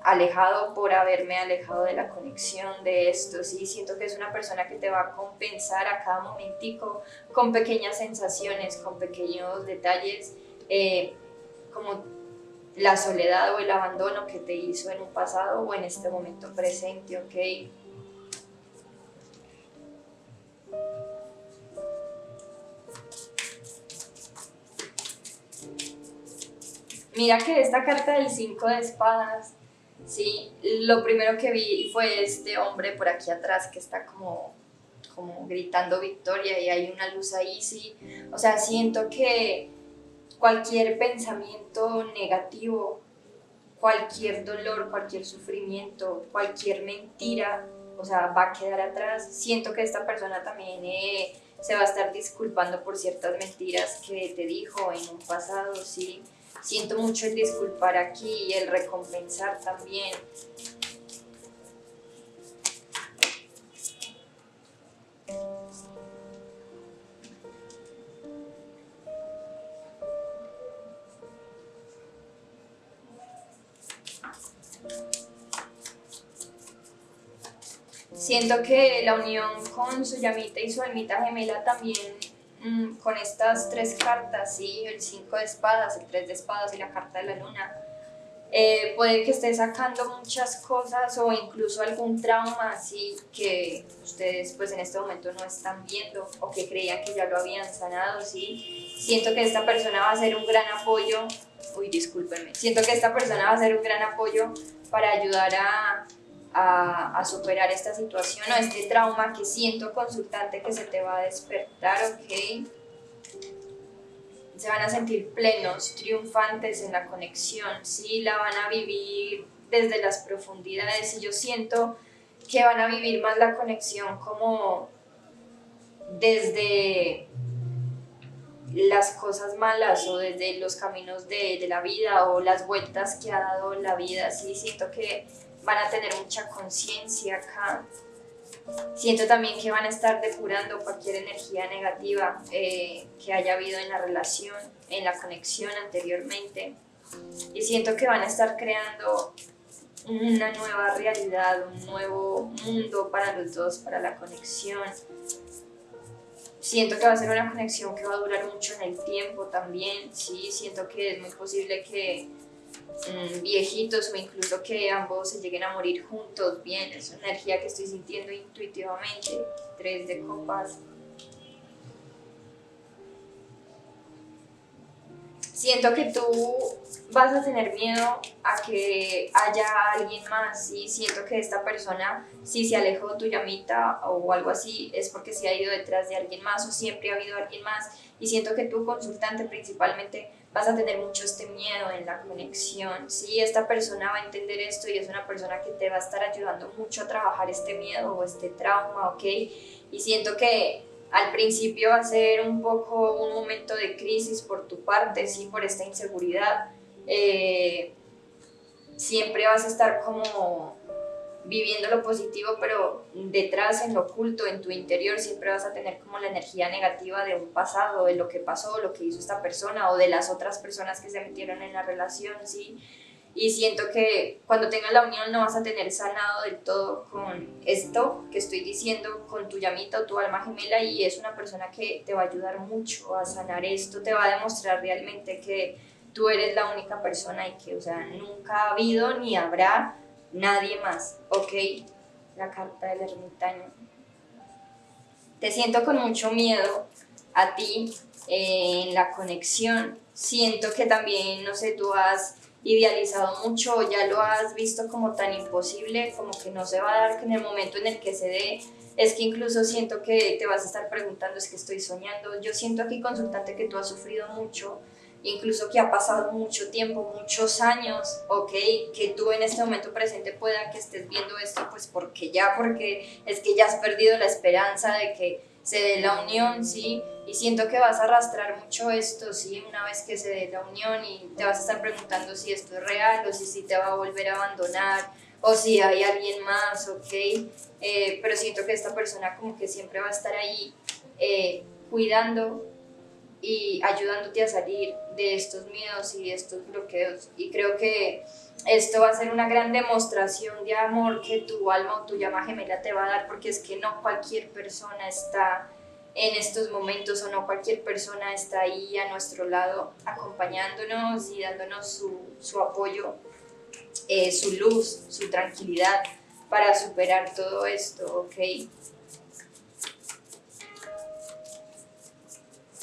alejado, por haberme alejado de la conexión de esto, sí, siento que es una persona que te va a compensar a cada momentico con pequeñas sensaciones, con pequeños detalles, como la soledad o el abandono que te hizo en un pasado o en este momento presente, ¿ok? Mira que esta carta del 5 de espadas, sí, lo primero que vi fue este hombre por aquí atrás que está como gritando victoria y hay una luz ahí, sí. O sea, siento que cualquier pensamiento negativo, cualquier dolor, cualquier sufrimiento, cualquier mentira, o sea, va a quedar atrás. Siento que esta persona también se va a estar disculpando por ciertas mentiras que te dijo en un pasado, sí. Siento mucho el disculpar aquí y el recompensar también. Siento que la unión con su llamita y su almita gemela también, con estas tres cartas, ¿sí? El 5 de espadas, el 3 de espadas y la carta de la luna, puede que esté sacando muchas cosas o incluso algún trauma así que ustedes pues en este momento no están viendo o que creían que ya lo habían sanado, ¿sí? Siento que esta persona va a ser un gran apoyo, discúlpenme, siento que esta persona va a ser un gran apoyo para ayudar a superar esta situación o este trauma que siento, consultante, que se te va a despertar, ¿ok? Se van a sentir plenos, triunfantes en la conexión, ¿sí? La van a vivir desde las profundidades y yo siento que van a vivir más la conexión como desde las cosas malas o desde los caminos de la vida o las vueltas que ha dado la vida, ¿sí? Siento que van a tener mucha conciencia acá. Siento también que van a estar depurando cualquier energía negativa que haya habido en la relación, en la conexión anteriormente. Y siento que van a estar creando una nueva realidad, un nuevo mundo para los dos, para la conexión. Siento que va a ser una conexión que va a durar mucho en el tiempo también, sí, siento que es muy posible que viejitos o incluso que ambos se lleguen a morir juntos, bien, es una energía que estoy sintiendo intuitivamente. 3 de copas. Siento que tú vas a tener miedo a que haya alguien más, ¿sí? Siento que esta persona, si se alejó de tu llamita o algo así, es porque se ha ido detrás de alguien más o siempre ha habido alguien más. Y siento que tú, consultante, principalmente vas a tener mucho este miedo en la conexión, ¿sí? Esta persona va a entender esto y es una persona que te va a estar ayudando mucho a trabajar este miedo o este trauma, ¿ok? Y siento que al principio va a ser un poco un momento de crisis por tu parte, sí, por esta inseguridad. Siempre vas a estar como viviendo lo positivo, pero detrás, en lo oculto, en tu interior, siempre vas a tener como la energía negativa de un pasado, de lo que pasó, lo que hizo esta persona o de las otras personas que se metieron en la relación, ¿sí? Y siento que cuando tengas la unión no vas a tener sanado del todo con esto que estoy diciendo, con tu llamita o tu alma gemela, y es una persona que te va a ayudar mucho a sanar esto, te va a demostrar realmente que tú eres la única persona y que, o sea, nunca ha habido ni habrá nadie más, ¿ok? La carta del ermitaño. Te siento con mucho miedo a ti en la conexión. Siento que también, no sé, tú has idealizado mucho o ya lo has visto como tan imposible, como que no se va a dar, que en el momento en el que se dé, es que incluso siento que te vas a estar preguntando, es que estoy soñando. Yo siento aquí, consultante, que tú has sufrido mucho, incluso que ha pasado mucho tiempo, muchos años, ok, que tú en este momento presente pueda que estés viendo esto, pues porque es que ya has perdido la esperanza de que se dé la unión, ¿sí? Y siento que vas a arrastrar mucho esto, ¿sí? Una vez que se dé la unión y te vas a estar preguntando si esto es real o si te va a volver a abandonar o si hay alguien más, ¿ok? Pero siento que esta persona como que siempre va a estar ahí cuidando y ayudándote a salir de estos miedos y de estos bloqueos. Y creo que esto va a ser una gran demostración de amor que tu alma o tu llama gemela te va a dar, porque es que no cualquier persona está en estos momentos o no cualquier persona está ahí a nuestro lado acompañándonos y dándonos su apoyo, su luz, su tranquilidad para superar todo esto, ¿ok?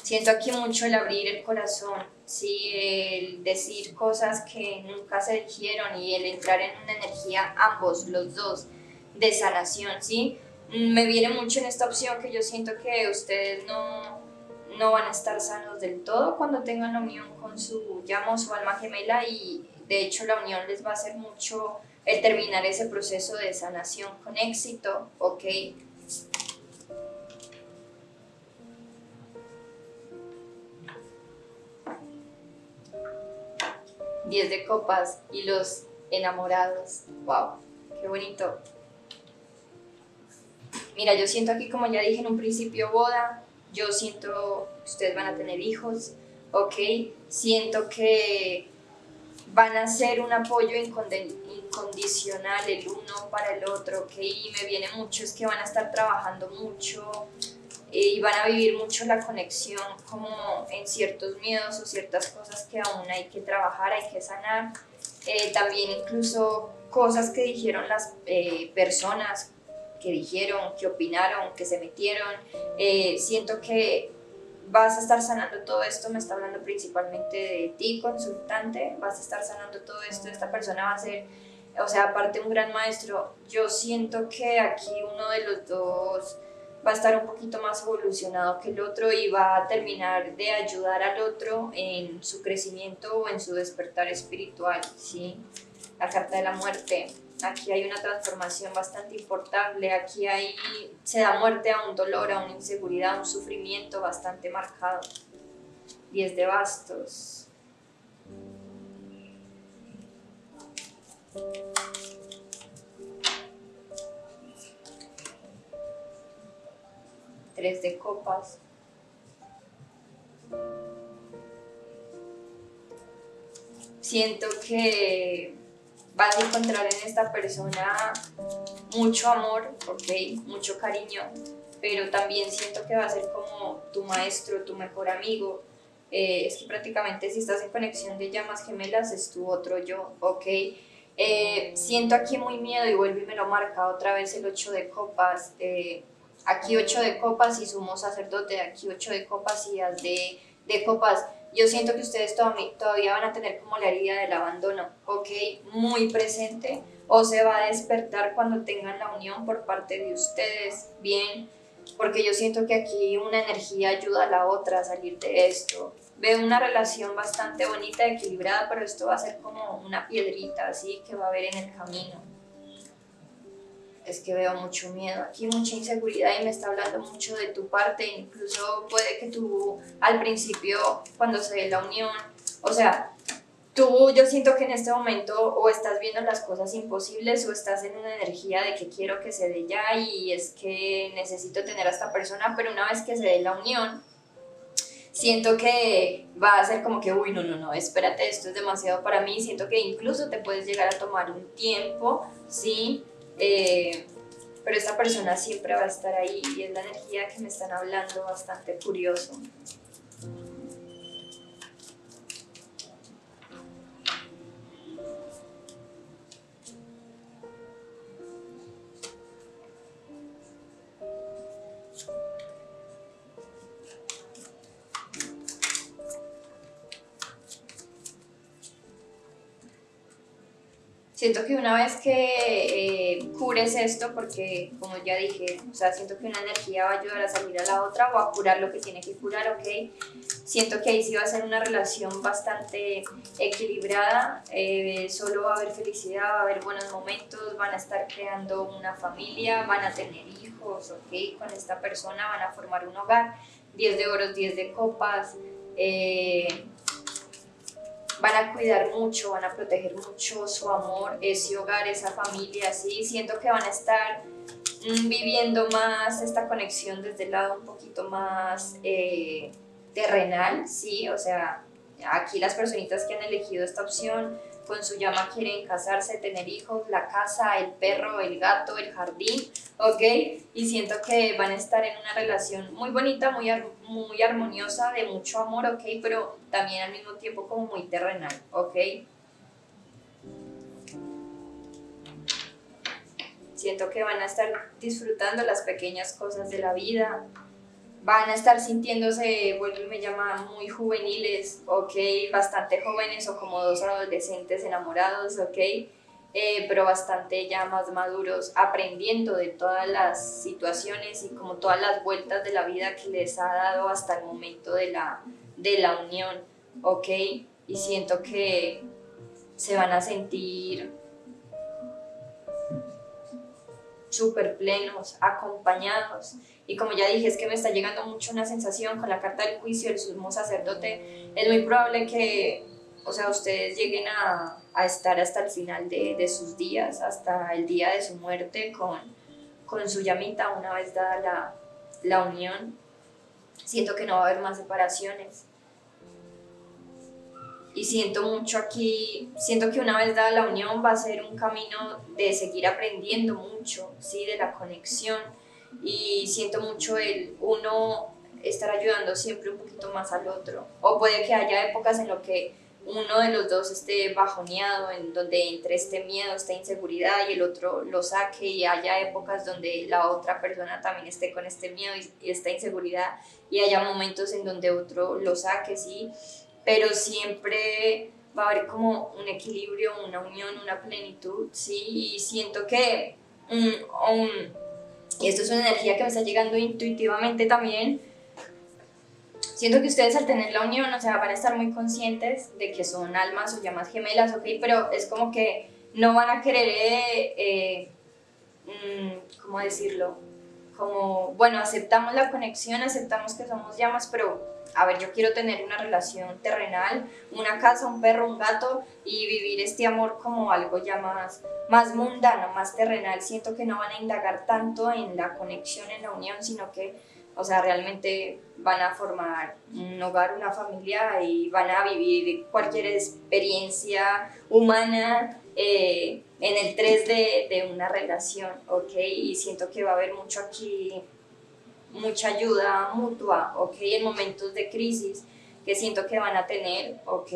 Siento aquí mucho el abrir el corazón, ¿sí? El decir cosas que nunca se dijeron y el entrar en una energía, ambos, los dos, de sanación, ¿sí? Me viene mucho en esta opción que yo siento que ustedes no van a estar sanos del todo cuando tengan la unión con su llama o su alma gemela, y de hecho la unión les va a hacer mucho el terminar ese proceso de sanación con éxito, ¿ok? 10 de copas y los enamorados. ¡Wow! ¡Qué bonito! Mira, yo siento aquí, como ya dije en un principio, boda. Yo siento que ustedes van a tener hijos, ¿ok? Siento que van a ser un apoyo incondicional el uno para el otro, ¿ok? Y me viene mucho, es que van a estar trabajando mucho y van a vivir mucho la conexión como en ciertos miedos o ciertas cosas que aún hay que trabajar, hay que sanar. También incluso cosas que dijeron las personas, que dijeron, que opinaron, que se metieron. Siento que vas a estar sanando todo esto, me está hablando principalmente de ti, consultante, vas a estar sanando todo esto, esta persona va a ser, o sea, aparte un gran maestro. Yo siento que aquí uno de los dos va a estar un poquito más evolucionado que el otro y va a terminar de ayudar al otro en su crecimiento o en su despertar espiritual, ¿sí? La carta de la muerte. Aquí hay una transformación bastante importante, se da muerte a un dolor, a una inseguridad, a un sufrimiento bastante marcado. 10 de bastos. Tres de copas. siento que vas a encontrar en esta persona mucho amor, ok, mucho cariño, pero también siento que va a ser como tu maestro, tu mejor amigo. Es que prácticamente si estás en conexión de llamas gemelas es tu otro yo, ok. Siento aquí muy miedo y vuelvo y me lo marca otra vez el 8 de copas. Aquí 8 de copas y sumo sacerdote, aquí 8 de copas y as de copas. Yo siento que ustedes todavía van a tener como la herida del abandono, ok, muy presente, o se va a despertar cuando tengan la unión por parte de ustedes, bien, porque yo siento que aquí una energía ayuda a la otra a salir de esto. Veo una relación bastante bonita, equilibrada, pero esto va a ser como una piedrita así que va a haber en el camino. Es que veo mucho miedo aquí, mucha inseguridad y me está hablando mucho de tu parte, incluso puede que tú al principio, cuando se dé la unión, o sea, yo siento que en este momento o estás viendo las cosas imposibles o estás en una energía de que quiero que se dé ya y es que necesito tener a esta persona, pero una vez que se dé la unión, siento que va a ser como que, uy, no, espérate, esto es demasiado para mí, siento que incluso te puedes llegar a tomar un tiempo, ¿sí? Pero esta persona siempre va a estar ahí y es la energía que me están hablando bastante curioso. Siento que una vez que cures esto, porque como ya dije, o sea, siento que una energía va a ayudar a salir a la otra o a curar lo que tiene que curar, ok. Siento que ahí sí va a ser una relación bastante equilibrada, solo va a haber felicidad, va a haber buenos momentos, van a estar creando una familia, van a tener hijos, ok, con esta persona van a formar un hogar, 10 de oros, 10 de copas, van a cuidar mucho, van a proteger mucho su amor, ese hogar, esa familia, ¿sí? Siento que van a estar viviendo más esta conexión desde el lado un poquito más terrenal, ¿sí? O sea, aquí las personitas que han elegido esta opción con su llama quieren casarse, tener hijos, la casa, el perro, el gato, el jardín, ¿ok? Y siento que van a estar en una relación muy bonita, muy armoniosa, de mucho amor, ¿ok? Pero también al mismo tiempo como muy terrenal, ¿ok? Siento que van a estar disfrutando las pequeñas cosas de la vida, van a estar sintiéndose, vuelvo y me llama, muy juveniles, ok, bastante jóvenes o como dos adolescentes enamorados, ok, pero bastante ya más maduros, aprendiendo de todas las situaciones y como todas las vueltas de la vida que les ha dado hasta el momento de la unión, ok, y siento que se van a sentir súper plenos, acompañados. Y como ya dije, es que me está llegando mucho una sensación con la carta del juicio, el sumo sacerdote. Es muy probable que, o sea, ustedes lleguen a estar hasta el final de sus días, hasta el día de su muerte, con su llamita una vez dada la unión. Siento que no va a haber más separaciones. Y siento mucho aquí, siento que una vez dada la unión va a ser un camino de seguir aprendiendo mucho, ¿sí? De la conexión, y siento mucho el uno estar ayudando siempre un poquito más al otro, o puede que haya épocas en lo que uno de los dos esté bajoneado, en donde entre este miedo, esta inseguridad y el otro lo saque, y haya épocas donde la otra persona también esté con este miedo y esta inseguridad y haya momentos en donde otro lo saque, ¿sí? Pero siempre va a haber como un equilibrio, una unión, una plenitud, ¿sí? Y siento que, y esto es una energía que me está llegando intuitivamente también, siento que ustedes al tener la unión, o sea, van a estar muy conscientes de que son almas o llamas gemelas, ¿ok? Pero es como que no van a querer, ¿cómo decirlo? Como, bueno, aceptamos la conexión, aceptamos que somos llamas, pero a ver, yo quiero tener una relación terrenal, una casa, un perro, un gato y vivir este amor como algo ya más mundano, más terrenal. Siento que no van a indagar tanto en la conexión, en la unión, sino que O sea, realmente van a formar un hogar, una familia y van a vivir cualquier experiencia humana en el 3D de una relación, ¿ok? Y siento que va a haber mucho aquí, mucha ayuda mutua, ¿ok? En momentos de crisis que siento que van a tener, ¿ok?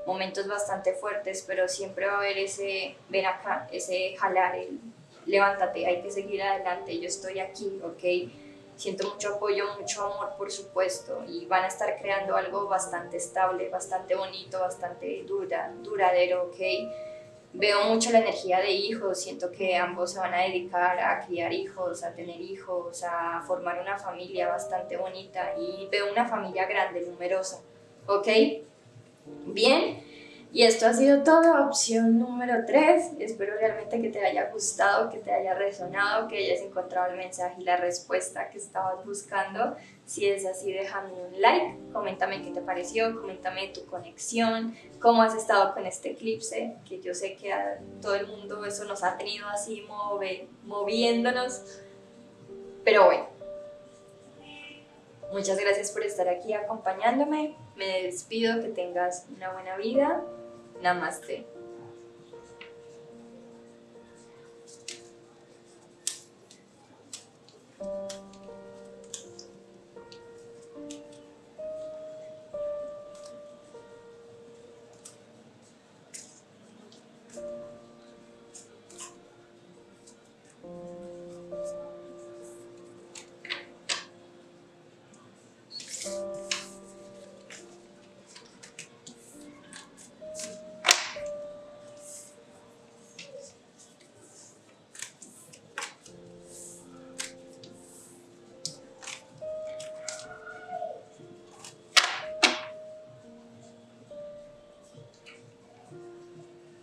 Momentos bastante fuertes, pero siempre va a haber ese, ven acá, ese jalar, el levántate, hay que seguir adelante, yo estoy aquí, ¿ok? Siento mucho apoyo, mucho amor, por supuesto, y van a estar creando algo bastante estable, bastante bonito, bastante duradero, ¿ok? Veo mucho la energía de hijos, siento que ambos se van a dedicar a criar hijos, a tener hijos, a formar una familia bastante bonita y veo una familia grande, numerosa, ¿ok? Bien, y esto ha sido todo, opción número 3. Espero realmente que te haya gustado, que te haya resonado, que hayas encontrado el mensaje y la respuesta que estabas buscando. Si es así, déjame un like, coméntame qué te pareció, coméntame tu conexión, cómo has estado con este eclipse, que yo sé que a todo el mundo eso nos ha tenido así moviéndonos. Pero bueno, muchas gracias por estar aquí acompañándome. Me despido, que tengas una buena vida. Namaste.